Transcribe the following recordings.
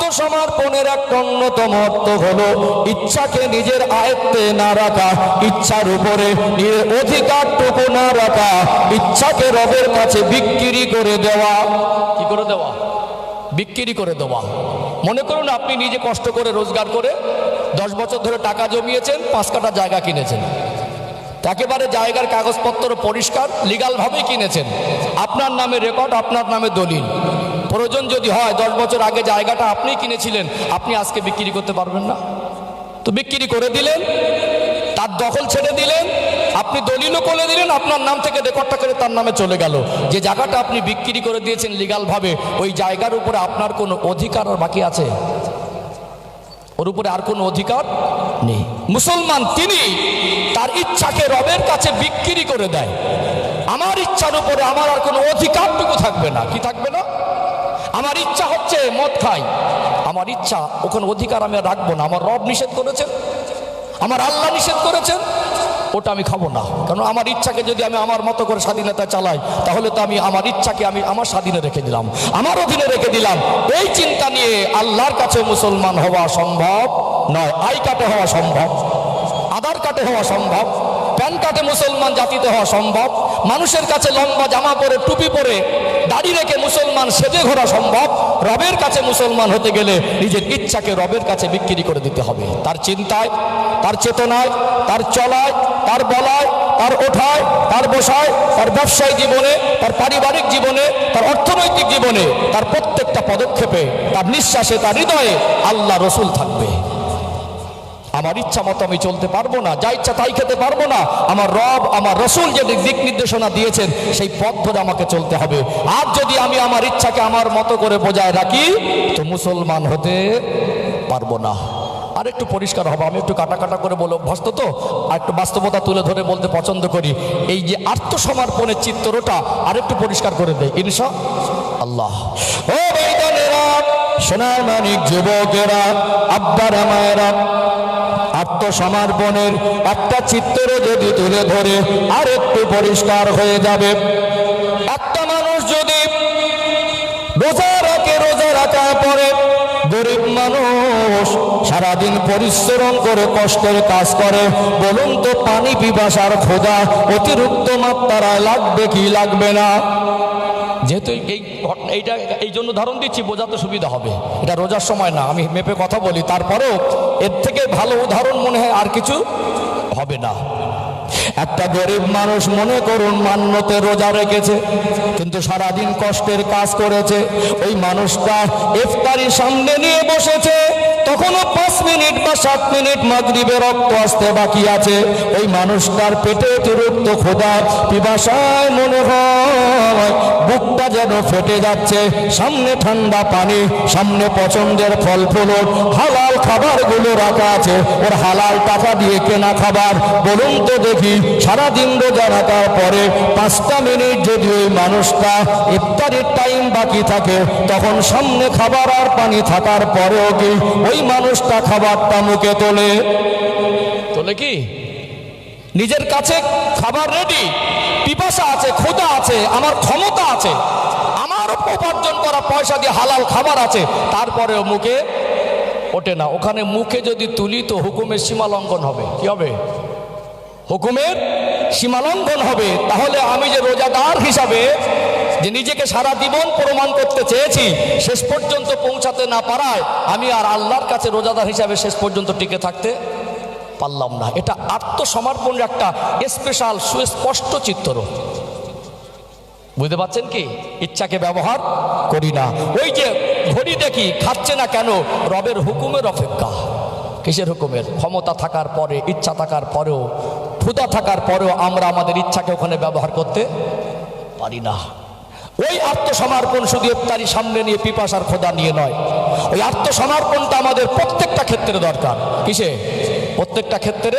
আত্মসমর্পণের একটা অন্যতম অর্থ হলো ইচ্ছাকে নিজের আয়ত্তে না রাখা, ইচ্ছার উপরে নিজের অধিকারটুকু না রাখা, ইচ্ছাকে রবের কাছে বিক্রি করে দেওয়া। কি করে দেওয়া? বিক্রি করে দেওয়া। মনে করুন আপনি নিজে কষ্ট করে রোজগার করে 10 বছর ধরে টাকা জমিয়েছেন, 5 কাঠা জায়গা কিনেছেন, একেবারে জায়গার কাগজপত্র পরিষ্কার, লিগালভাবে কিনেছেন, আপনার নামে রেকর্ড, আপনার নামে দলিল। প্রয়োজন যদি হয় 10 বছর আগে জায়গাটা আপনি কিনেছিলেন, আপনি আজকে বিক্রি করতে পারবেন না, তো বিক্রি করে দিলেন, তার দখল ছেড়ে দিলেন, আপনি দলিলও করে দিলেন, আপনার নাম থেকে রেকর্ডটা করে তার নামে চলে গেল। যে জায়গাটা আপনি বিক্রি করে দিয়েছেন লিগালভাবে, ওই জায়গার উপরে আপনার কোনো অধিকার আর বাকি আছে? ওর উপরে আর কোনো অধিকার নেই। মুসলমান তিনি তার ইচ্ছাকে রবের কাছে বিক্রি করে দেয়। আমার ইচ্ছার উপরে আমার আর কোনো অধিকারটুকু থাকবে না। কি থাকবে না? আমার ইচ্ছা হচ্ছে মদ খাই, আমার ইচ্ছা, ওখানে অধিকার আমি আর রাখবো না। আমার রব নিষেধ করেছেন, আমার আল্লাহ নিষেধ করেছেন, ওটা আমি খাবো না। কারণ আমার ইচ্ছাকে যদি আমি আমার মতো করে স্বাধীনতা চালাই, তাহলে তো আমি আমার ইচ্ছাকে আমি আমার স্বাধীনে রেখে দিলাম, আমার অধীনে রেখে দিলাম। এই চিন্তা নিয়ে আল্লাহর কাছে মুসলমান হওয়া সম্ভব নয়। আই কার্ডে হওয়া সম্ভব, আধার কার্ডে হওয়া সম্ভব, প্যান কার্ডে মুসলমান জাতিতে হওয়া সম্ভব, মানুষের কাছে লম্বা জামা পরে টুপি পরে দাড়ি রেখে মুসলমান সেজে ঘোরা সম্ভব। রবের কাছে মুসলমান হতে গেলে নিজের ইচ্ছাকে রবের কাছে বিক্রি করে দিতে হবে। তার চিন্তায়, তার চেতনায়, তার চলায়, তার বলায়, তার ওঠায়, তার বসায়, তার ব্যবসায়ী জীবনে, তার পারিবারিক জীবনে, তার অর্থনৈতিক জীবনে, তার প্রত্যেকটা পদক্ষেপে, তার নিঃশ্বাসে, তার হৃদয়ে আল্লাহ রসুল থাকবে। আমার ইচ্ছা মতো আমি চলতে পারবো না, যা ইচ্ছা তাই খেতে পারবো না। আমার রব, আমার রসুল যে দিক নির্দেশনা দিয়েছেন সেই পথ ধরে আমাকে চলতে হবে। আর যদি আমি আমার ইচ্ছাকে আমার মতো করে বজায় রাখি, তো মুসলমান হতে পারবো না। আর একটু পরিষ্কার হবে, আমি একটু কাটা কাটা করে বলে অভ্যস্ত, তো আর একটু বাস্তবতা তুলে ধরে বলতে পছন্দ করি। এই যে আত্মসমর্পণের চিত্রটা আর একটু পরিষ্কার করে দেয় ইনশা আল্লাহ। ও ভাইজানেরা, সোনার মানিক যুবকেরা, আব্বারা মায়েরা, আত্মসমর্পণের একটা চিত্র যদি তুলে ধরে আর একটু পরিষ্কার হয়ে যাবে। একটা মানুষ যদি রোজা রাখে, রোজা রাখার পরে গরিব মানুষ সারাদিন পরিশ্রম করে কষ্টের কাজ করে, বলুন তো পানি পিপাসার ক্ষুধা অতিরিক্ত মাত্রায় লাগবে কি লাগবে না? যেহেতু এইটা এই জন্য ধারণ দিচ্ছি, বোঝাতে সুবিধা হবে। এটা রোজার সময় না, আমি মেপে কথা বলি, তারপরেও এর থেকে ভালো উদাহরণ মনে হয় আর কিছু হবে না। একটা গরিব মানুষ মনে করুন মান্যতে রোজা রেখেছে, কিন্তু সারাদিন কষ্টের কাজ করেছে। ওই মানুষটা ইফতারি সামনে নিয়ে বসেছে, তখনও 5 মিনিট বা 7 মিনিট মাগরিবের রক্ত আসতে বাকি আছে। ওই মানুষটার পেটে অতিরিক্ত ক্ষুধা পিপাসায় মনে হয় বুকটা যেন ফেটে যাচ্ছে। সামনে ঠান্ডা পানি, সামনে পছন্দের ফল ফুল, হালাল খাবারগুলো রাখা আছে, ওর হালাল টাকা দিয়ে কেনা খাবার। বলুন তো দেখি, সারাদিন রোজা রাখার পরে 5টা মিনিট যদি ওই মানুষটা ইফতারির টাইম বাকি থাকে, তখন সামনে খাবার আর পানি থাকার পরেও কি ওই মানুষটা খাবারটা মুখে তোলে? তোলে কি? নিজের কাছে খাবার রেডি, পিপাসা আছে, ক্ষুধা আছে, আমার ক্ষমতা আছে, আমার উপার্জন করা পয়সা দিয়ে হালাল খাবার আছে, তারপরেও মুখে ওঠে না। ওখানে মুখে যদি তুলি তো হুকুমের সীমা লঙ্ঘন হবে। কি হবে? হুকুমের সীমা লঙ্ঘন হবে। তাহলে আমি যে রোজাদার হিসাবে যে নিজেকে সারা জীবন প্রমাণ করতে চেয়েছি, শেষ পর্যন্ত পৌঁছাতে না পারায় আমি আর আল্লাহর কাছে রোজাদার হিসাবে শেষ পর্যন্ত টিকে থাকতে পারলাম না। এটা আত্মসমর্পণের একটা স্পেশাল সুস্পষ্ট চিত্র। বুঝতে পারছেন কি? ইচ্ছাকে ব্যবহার করি না। ওই যে ঘড়ি দেখি খাচ্ছে না কেন? রবের হুকুমের অপেক্ষা। কিসের হুকুমের? ক্ষমতা থাকার পরে, ইচ্ছা থাকার পরেও, ক্ষুধা থাকার পরেও আমরা আমাদের ইচ্ছাকে ওখানে ব্যবহার করতে পারি না। ওই আত্মসমর্পণ শুধু ইফতারি সামনে নিয়ে পিপাসার ক্ষুধা নিয়ে নয়, ওই আত্মসমর্পণটা আমাদের প্রত্যেকটা ক্ষেত্রে দরকার। কিসে? প্রত্যেকটা ক্ষেত্রে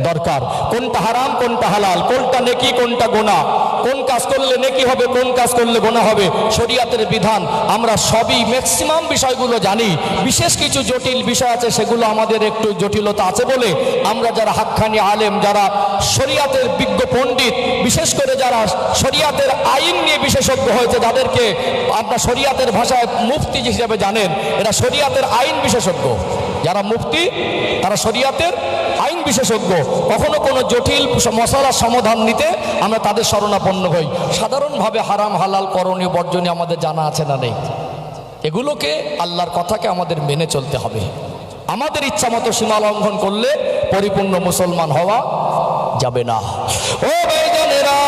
দরকার। কোনটা হারাম, কোনটা হালাল, কোনটা নেকি, কোনটা গুনাহ, কোন কাজ করলে নেকি হবে, কোন কাজ করলে গুনাহ হবে, শরীয়তের বিধান আমরা সবই ম্যাক্সিমাম বিষয়গুলো জানি। বিশেষ কিছু জটিল বিষয় আছে, সেগুলো আমাদের একটু জটিলতা আছে বলে আমরা যারা হাক্কানি আলেম, যারা শরীয়তের বিজ্ঞ পণ্ডিত, বিশেষ করে যারা শরীয়তের আইন নিয়ে বিশেষজ্ঞ হয়েছে, যাদেরকে আপনার শরীয়তের ভাষায় মুফতি হিসেবে জানেন, এরা শরীয়তের আইন বিশেষজ্ঞ। যারা মুফতি তারা শরীয়তের আইন বিশেষজ্ঞ। কখনো কোনো জটিল মশলার সমাধান নিতে আমরা তাদের শরণাপন্ন হই। সাধারণভাবে হারাম হালাল করণীয় বর্জনীয় আমাদের জানা আছে না নেই? এগুলোকে আল্লাহর কথাকে আমাদের মেনে চলতে হবে। আমাদের ইচ্ছা মতো সীমা লঙ্ঘন করলে পরিপূর্ণ মুসলমান হওয়া যাবে না। ও ভাইজানেরা,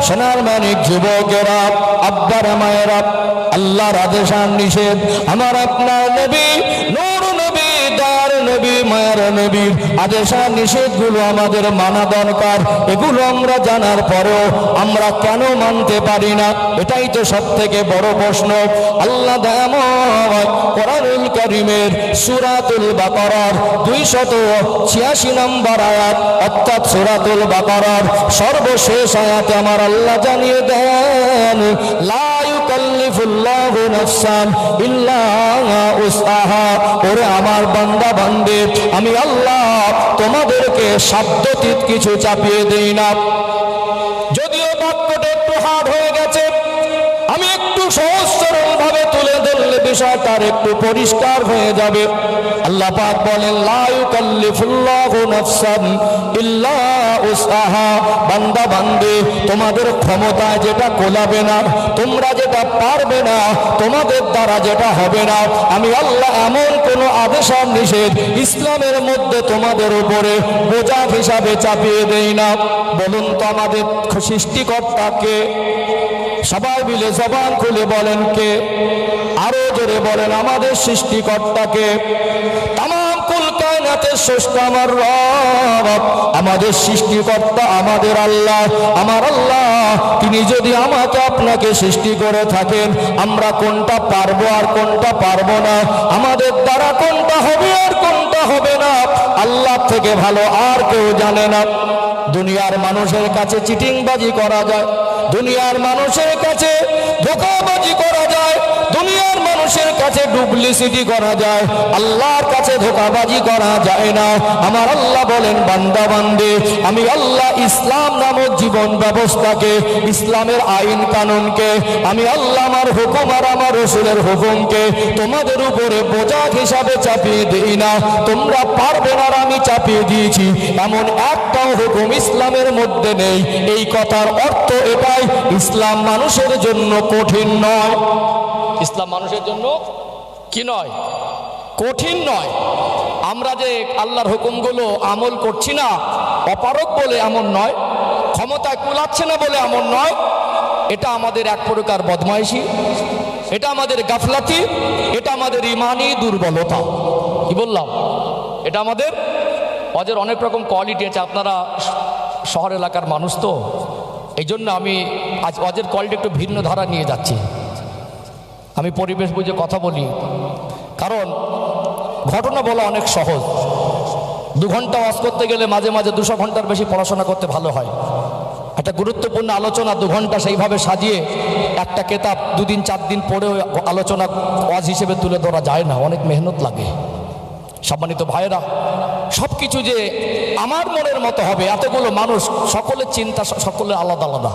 সোনার মানিক যুবকেরা, আব্বারা মায়েরা, আল্লাহর আদেশ আর নিষেধ, আমার আপনার নবী, নূর নবী, দার নবী, মায়ের নবীর আদেশ আর নিষেধগুলো আমাদের মানা দরকার। এগুলো আমরা জানার পরেও আমরা কেন মানতে পারি না? এটাই তো সব থেকে বড় প্রশ্ন। আল্লাহ দয়াময় কোরআনুল কারীমের সূরাতুল বাকারার 286 নম্বর আয়াত, অর্থাৎ সূরাতুল বাকারার সর্বশেষ আয়াতে আমার আল্লাহ জানিয়ে দেন, লা ইউকাল্লিফুল্লাহু নাফসান ইল্লা উসআহা। ওরে আমার বান্দা বান্দে, আমি আল্লাহ তোমাদেরকে সাধ্যতীত কিছু চাপিয়ে দেই না। যদিও বাক্যটা একটু হার্ড হয়ে গেছে, আমি একটু সহজ সরল ভাবে তুলে ধরলে বিষয়টা একটু পরিষ্কার হয়ে যাবে। আল্লাহ পাক বলেন, লা ইউকাল্লিফুল্লাহু নাফসান ইল্লা উসআহা। বান্দা বান্দে, তোমাদের ক্ষমতায় যেটা কোলাবে না, তোমরা যেটা পারবে না, তোমাদের দ্বারা যেটা হবে না, আমি আল্লাহ এমন কোনো আদেশ আর নিষেধ ইসলামের মধ্যে তোমাদের উপরে বোঝা হিসাবে চাপিয়ে দেই না। বলুন তো আমাদের সৃষ্টিকর্তাকে? সবাই মিলে জবান খুলে বলেন কে? আরো জোরে বলেন, আমাদের সৃষ্টিকর্তাকে। তামাম কুল কায়নাতের স্রষ্টা আমার রব, আমাদের সৃষ্টিকর্তা আমাদের আল্লাহ। আমার আল্লাহ তিনি যদি আমাকে আপনাকে সৃষ্টি করে থাকেন, আমরা কোনটা পারবো আর কোনটা পারবো না, আমাদের দ্বারা কোনটা হবে আর কোনটা হবে না, আল্লাহ থেকে ভালো আর কেউ জানে না। দুনিয়ার মানুষের কাছে চিটিংবাজি করা যায়, দুনিয়ার মানুষের কাছে ধোঁকাবাজি করা যায়, দুনিয়ার মানুষের কাছে ডুপ্লিসিটি করা যায়, আল্লাহর কাছে ধোঁকাবাজি করা যায় না। আমার আল্লাহ বলেন, বান্দা বান্দে, আমি আল্লাহ ইসলাম নামক জীবন ব্যবস্থাকে, ইসলামের আইন কানুনকে, আমি আল্লাহ আমার হুকুম আর আমার রাসূলের হুকুমকে তোমাদের উপরে বোঝা হিসাবে চাপিয়ে দিই না। তোমরা পারবে না, আমি চাপিয়ে দিয়েছি এমন একটাও হুকুম ইসলামের মধ্যে নেই। এই কথার অর্থ এটাই, ইসলাম মানুষের জন্য কঠিন নয়। ইসলাম মানুষের জন্য কি নয়? কঠিন নয়। আমরা যে আল্লাহর হুকুমগুলো আমল করছি না, অপারগ বলে এমন নয়, ক্ষমতায় কুলাচ্ছে না বলে এমন নয়। এটা আমাদের এক প্রকার বদমাইশি, এটা আমাদের গাফলাতি, এটা আমাদের ইমানি দুর্বলতা। কি বললাম? এটা আমাদের অজের অনেক রকম কোয়ালিটি আছে। আপনারা শহর এলাকার মানুষ তো, এই জন্য আমি আজ অজের কোয়ালিটি একটু ভিন্ন ধারা নিয়ে যাচ্ছি। আমি পরিবেশ বুঝে কথা বলি, কারণ ঘটনা বলা অনেক সহজ। 2 ঘন্টা ওয়াজ করতে গেলে মাঝে মাঝে 200 ঘন্টার বেশি পড়াশোনা করতে ভালো হয়। একটা গুরুত্বপূর্ণ আলোচনা 2 ঘন্টা সেইভাবে সাজিয়ে একটা কেতাব 2 দিন 4 দিন পড়েও আলোচনা ওয়াজ হিসেবে তুলে ধরা যায় না, অনেক মেহনত লাগে। সম্মানিত ভাইয়েরা, সব কিছু যে আমার মনের মতো হবে এতগুলো মানুষ, সকলের চিন্তা সকলের আলাদা আলাদা,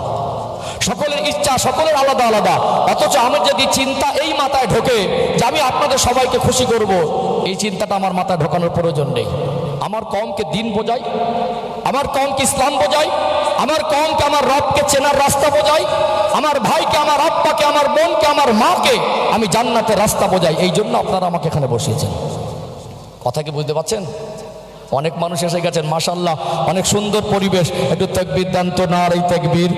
সকলের ইচ্ছা সকলের আলাদা আলাদা। অথচ আমার যদি চিন্তা এই মাথায় ঢোকে যে আমি আপনাদের সবাইকে খুশি করব, এই চিন্তাটা আমার মাথায় ঢোকানোর প্রয়োজন নেই। আমার কওমকে দিন বোঝাই, আমার কওমকে ইসলাম বোঝাই, আমার কওমকে আমার রবকে চেনার রাস্তা বোঝাই, আমার ভাইকে, আমার আব্বাকে, আমার বোনকে, আমার মাকে আমি জান্নাতের রাস্তা বোঝাই। এই জন্য আপনারা আমাকে এখানে বসিয়েছেন। কথা কি বুঝতে পারছেন? অনেক মানুষ এসে গেছেন, মাশাআল্লাহ, অনেক সুন্দর পরিবেশ। একটু তাকবীর দেন তো, নারে তাকবীর।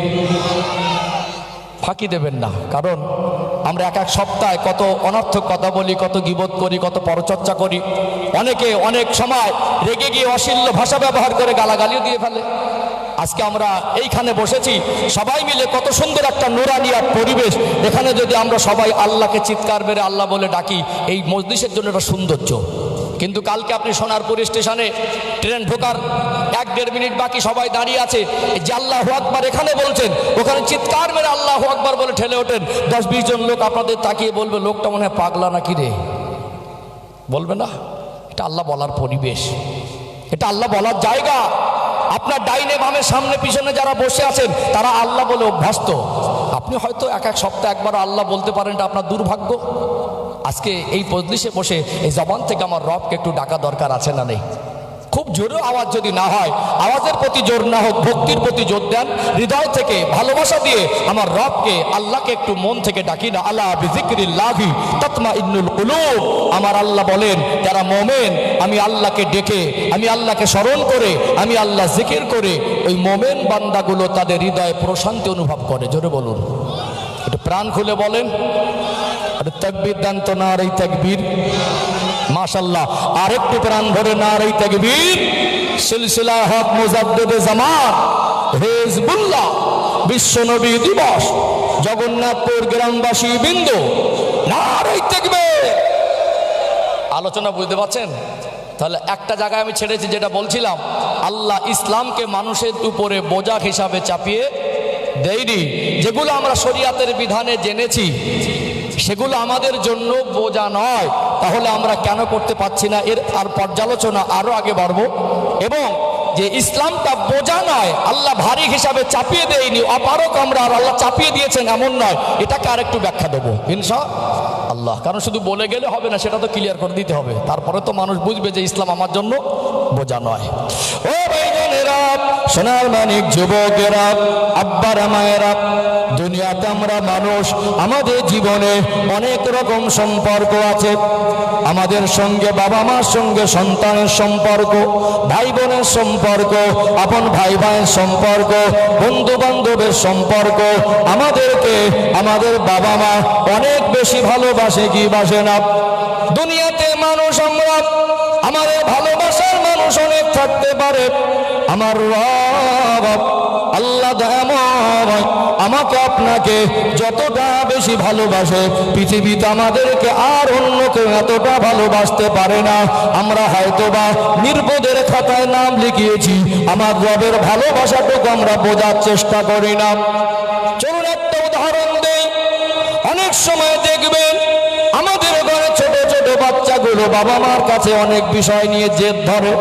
ফাঁকি দেবেন না, কারণ আমরা এক এক সপ্তাহে কত অনর্থক কথা বলি, কত গীবত করি, কত পরচর্চা করি। অনেকে অনেক সময় রেগে গিয়ে অশ্লীল ভাষা ব্যবহার করে গালাগালিও দিয়ে ফেলে। আজকে আমরা এইখানে বসেছি সবাই মিলে, কত সুন্দর একটা নুরানিয়াত পরিবেশ। এখানে যদি আমরা সবাই আল্লাহকে চিৎকার মেরে আল্লাহ বলে ডাকি, এই মজলিসের জন্য একটা সৌন্দর্য। কিন্তু কালকে আপনি সোনারপুর স্টেশনে ট্রেন ঢোকার 1-1.5 মিনিট বাকি, সবাই দাঁড়িয়ে আছে, যে আল্লাহু আকবার এখানে বলছেন, ওখানে চিৎকার মেরে আল্লাহু আকবার বলে ঠেলে ওঠেন। 10-20 জন লোক আপনাদের তাকিয়ে বলবে, লোকটা মনে হয় পাগলা নাকি রে, বলবে না? এটা আল্লাহ বলার পরিবেশ, এটা আল্লাহ বলার জায়গা। আপনার ডাইনে বামে সামনে পিছনে যারা বসে আছেন তারা আল্লাহ বলে অভ্যস্ত। আপনি হয়তো এক সপ্তাহে একবার আল্লাহ বলতে পারেন, এটা আপনার দুর্ভাগ্য। আজকে এই মজলিসে বসে এই জবান থেকে আমার রবকে একটু ডাকা দরকার আছে না নেই? খুব জোরে আওয়াজ যদি না হয়, আওয়াজের প্রতি জোর না হোক, ভক্তির প্রতি জোর দেন, হৃদয় থেকে ভালোবাসা দিয়ে আমার রবকে আল্লাহকে একটু মন থেকে ডাকি না। আলা বিযিকরিল্লাহি তাতমাইন্নুল কুলুব। আমার আল্লাহ বলেন, যারা মোমেন, আমি আল্লাহকে ডেকে, আমি আল্লাহকে স্মরণ করে, আমি আল্লাহ জিকির করে, ওই মোমেন বান্দাগুলো তাদের হৃদয়ে প্রশান্তি অনুভব করে। জোরে বলুন, একটু প্রাণ খুলে বলেন, একটু তাকবীর দেন তো, নারে তাকবীর। মাশাআল্লাহ, আরেকটু প্রাণ ভরে নারে তাকবীর। সিলসিলা হক মুজাদ্দিদে জামান হিজবুল্লাহ বিশ্বনবী দিবস জগন্নাথপুর গ্রামবাসী বৃন্দ, নারে তাকবীর। আলোচনা বুঝতে পারছেন? তাহলে একটা জায়গায় আমি ছেড়েছি, যেটা বলছিলাম, আল্লাহ ইসলামকে মানুষের উপরে বোঝা হিসাবে চাপিয়ে দেয়নি। যেগুলো আমরা শরীয়তের বিধানে জেনেছি সেগুলো আমাদের জন্য বোঝা নয়, তাহলে আমরা কেন করতে পারছি না? এর আর পর্যালোচনা আরো আগে বাড়বো। এবং যে ইসলামটা বোঝা নয়, আল্লাহ ভারী হিসাবে চাপিয়ে দেয়নি, অপারক আমরা, আর আল্লাহ চাপিয়ে দিয়েছেন এমন নয়, এটাকে আরেকটু ব্যাখ্যা দেবো ইনশাআল্লাহ। কারণ শুধু বলে গেলে হবে না, সেটা তো ক্লিয়ার করে দিতে হবে, তারপরে তো মানুষ বুঝবে যে ইসলাম আমার জন্য বোঝা নয়। ও ভাইজানেরা, সোনার মানিক যুবকেরা, আব্বারা মায়েরা, দুনিয়াতে আমরা মানুষ, আমাদের জীবনে অনেক রকম সম্পর্ক আছে। আমাদের সঙ্গে বাবা মার সঙ্গে সন্তানের সম্পর্ক, ভাই বোনের সম্পর্ক, আপন ভাই ভাইয়ের সম্পর্ক, বন্ধু বান্ধবের সম্পর্ক। আমাদেরকে আমাদের বাবা মা অনেক বেশি ভালোবাসে কি বাসে না? দুনিয়াতে মানুষ আমরা, আমাদের ভালোবাসার মানুষ অনেক থাকতে পারে। আমার রব আল্লাহ দয়াময় আমাকে আপনাকে যতটা বেশি ভালোবাসে, পৃথিবীতে আমাদেরকে আর অন্য কেউ এতটা ভালোবাসতে পারে না। আমরা হয়তোবা নির্বোধের খাতায় নাম লিখিয়েছি, আমার রবের ভালোবাসাটুকু আমরা বোঝার চেষ্টা করি না। চলুন একটা উদাহরণ দেই। অনেক সময় দেখবেন আমাদের ঘরে ছোট ছোট বাচ্চাগুলো বাবা মার কাছে অনেক বিষয় নিয়ে জেদ ধরে।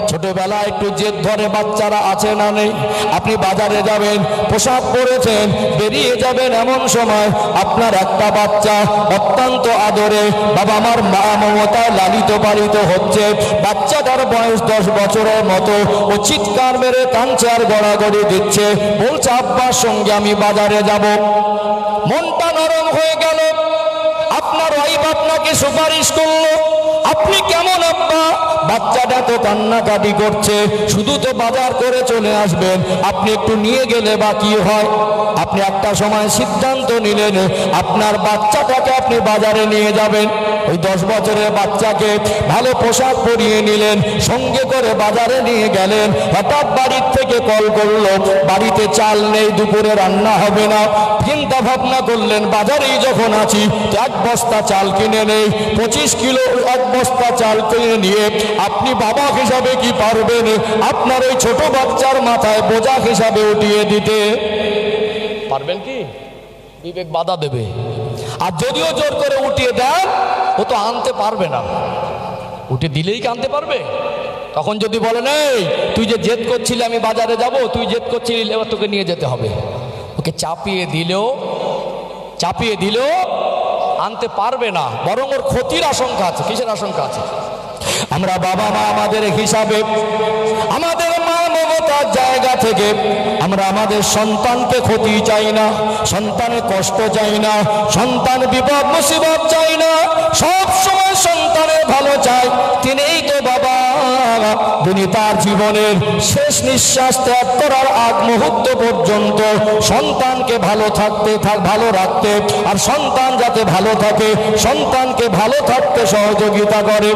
ছোটবেলায় একটু জেদ ধরে বাচ্চারা, আছে না নেই? আপনি বাজারে যাবেন, পোশাক পরেছেন, বেরিয়ে যাবেন, এমন সময় আপনার একটা বাচ্চা অত্যন্ত আদরে বাবা মার মমতায় লালিত পালিত হচ্ছে। বাচ্চাটার বয়স 10 বছরের মতো, ও চিৎকার মেরে কাঁদছে আর গড়াগড়ি দিচ্ছে, বলছে আব্বার সঙ্গে আমি বাজারে যাব। মনটা নরম হয়ে গেল। আপনার ওয়াইফ আপনাকে সুপারিশ করলো, আপনি কেমন আব্বা? বাচ্চাটা তো কান্নাকাটি করছে, শুধু তো বাজার করে চলে আসবেন, আপনি একটু নিয়ে গেলে বা কি হয়? আপনি একটা সময় সিদ্ধান্ত নিলেন আপনার বাচ্চাটাকে আপনি বাজারে নিয়ে যাবেন। ওই 10 বছরের বাচ্চাকে ভালো পোশাক পরিয়ে নিলেন, সঙ্গে করে বাজারে নিয়ে গেলেন। হঠাৎ বাড়ির থেকে কল করলো, বাড়িতে চাল নেই, দুপুরে রান্না হবে না। চিন্তা ভাবনা করলেন, বাজারেই যখন আছি 1 বস্তা চাল কিনে নেই। 25 কিলো 1 বস্তা চাল কিনে নিয়ে আপনি বাবা হিসাবে কি পারবেন আপনার ওই ছোট বাচ্চার মাথায় বোঝা হিসাবে উঠিয়ে দিতে? পারবেন কি? বিবেক বাধা দেবে। আর যদিও জোর করে উঠিয়ে দেন, ও তো আনতে পারবে না। উঠে দিলেই কি আনতে পারবে? তখন যদি বলেন, এই তুই যে জেদ করছিলি আমি বাজারে যাব, তুই জেদ করছিলি, এবার তোকে নিয়ে যেতে হবে, ওকে চাপিয়ে দিলেও আনতে পারবে না, বরং ওর ক্ষতির আশঙ্কা আছে। কিসের আশঙ্কা আছে? আমরা বাবা মা আমাদের হিসাবে, আমাদের মা মমতার জায়গা থেকে আমরা আমাদের সন্তানকে ক্ষতি চাই না, সন্তানের কষ্ট চাই না, সন্তান বিপদ মুসিবত চাই না, সব সময় সন্তানের ভালো চাই। তিনিই তো বাবা, যিনি তার জীবনের শেষ নিঃশ্বাস ত্যাগ করার আগ মুহূর্ত পর্যন্ত সন্তানকে ভালো রাখতে, আর সন্তান যাতে ভালো থাকে, সন্তানকে ভালো থাকতে সহযোগিতা করে।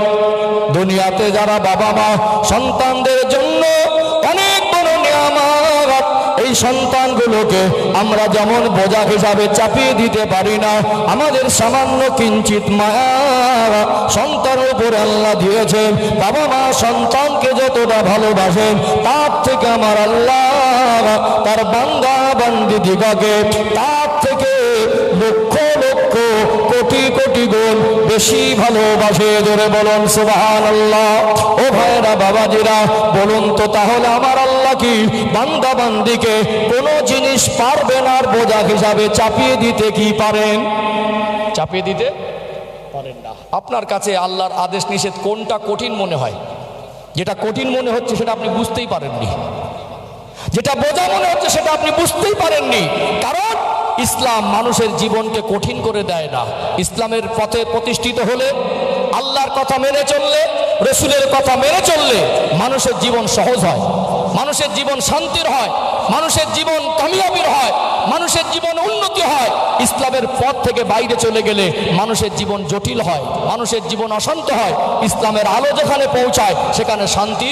দুনিয়াতে যারা বাবা মা সন্তানদের জন্য অনেক বড় নিয়ামত, এই সন্তানগুলোকে আমরা যেমন বোঝা হিসাবে চাপিয়ে দিতে পারি না, আমাদের সামান্য কিঞ্চিত মায়া সন্তানের উপরে আল্লাহ দিয়েছেন। বাবা মা সন্তানকে যতটা ভালোবাসেন, তার থেকে আমার আল্লাহ তার বান্দা বান্দি দিগকে তার থেকে লক্ষ লক্ষ কোটি কোটি গুণ বেশি ভালোবাসে। জোরে বলুন সুবহানাল্লাহ। ও ভাইরা বাবাজিরা, বলুন তো তাহলে আমার আল্লাহ কি বান্দা বান্দিকে কোনো জিনিস পারবেন আর বোঝা হিসাবে চাপিয়ে দিতে কি পারেন? চাপিয়ে দিতে পারেন না। আপনার কাছে আল্লাহর আদেশ নিষেধ কোনটা কঠিন মনে হয়? যেটা কঠিন মনে হচ্ছে সেটা আপনি বুঝতেই পারেননি, যেটা বোঝা মনে হচ্ছে সেটা আপনি বুঝতেই পারেননি। কারণ ইসলাম মানুষের জীবনকে কঠিন করে দেয় না। ইসলামের পথে প্রতিষ্ঠিত হলে, আল্লাহর কথা মেনে চললে, রসুলের কথা মেনে চললে মানুষের জীবন সহজ হয়, মানুষের জীবন শান্তির হয়, মানুষের জীবন কামিয়াবির হয়, মানুষের জীবন উন্নতি হয়। ইসলামের পথ থেকে বাইরে চলে গেলে মানুষের জীবন জটিল হয়, মানুষের জীবন অশান্ত হয়। ইসলামের আলো যেখানে পৌঁছায় সেখানে শান্তি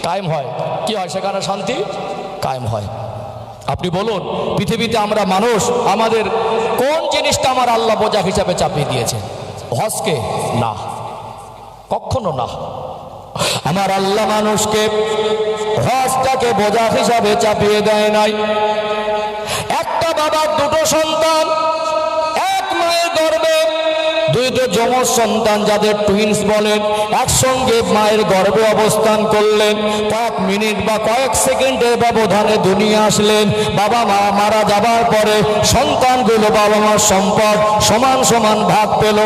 কায়েম হয়। কি হয়? সেখানে শান্তি কায়েম হয়। আপনি বলুন, পৃথিবীতে আমরা মানুষ, আমাদের কোন জিনিসটা আমার আল্লাহ বোঝা হিসাবে চাপিয়ে দিয়েছে? হজকে? না, কখনো না। আমার আল্লাহ মানুষকে হজটাকে বোঝা হিসাবে চাপিয়ে দেয় নাই। একটা বাবার দুটো সন্তান, এক মায়ের গর্ভে দুইটো যমজ সন্তান যাদের টুইন্স বলেন, একসঙ্গে মায়ের গর্ভে অবস্থান করলেন। কয়েক মিনিট বা কয়েক সেকেন্ডের ব্যবধানে দুনিয়া আসলেন। বাবা মা মারা যাবার পরে সন্তানগুলো বাবা মার সম্পদ সমান সমান ভাগ পেল।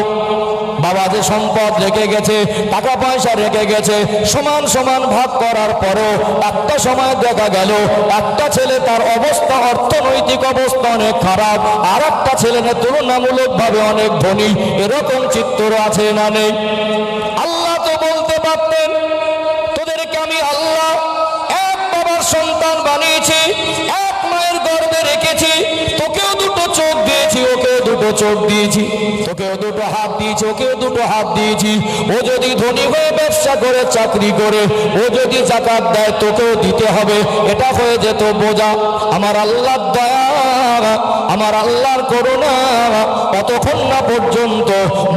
বাবা যে সম্পদ রেখে গেছে, টাকা পয়সা রেখে গেছে, সমান সমান ভাগ করার পরও একটা সময় দেখা গেল একটা ছেলে তার অবস্থা, অর্থনৈতিক অবস্থা অনেক খারাপ, আর একটা ছেলে তুলনামূলকভাবে অনেক ধনী। এরকম চিত্র আছে না নেই? আল্লাহ তো বলতে পারতেন, তোদেরকে আমি আল্লাহ এক বাবার সন্তান বানিয়েছি, এক মায়ের গর্ভে রেখেছি, তোকেও দুটো চোখ দিয়েছি, ওকেও দুটো চোখ দিয়েছি, তোকেও দুটো হাত দিয়েছি, ওকেও দুটো হাত দিয়েছি। ও যদি ধনী হয়ে ব্যবসা করে, চাকরি করে, ও যদি যাকাত দেয়, তোকেও দিতে হবে। এটা হয়ে যেত বোঝা। আমার আল্লাহর দয়া, আমার আল্লাহর করুণা অতক্ষণ না পর্যন্ত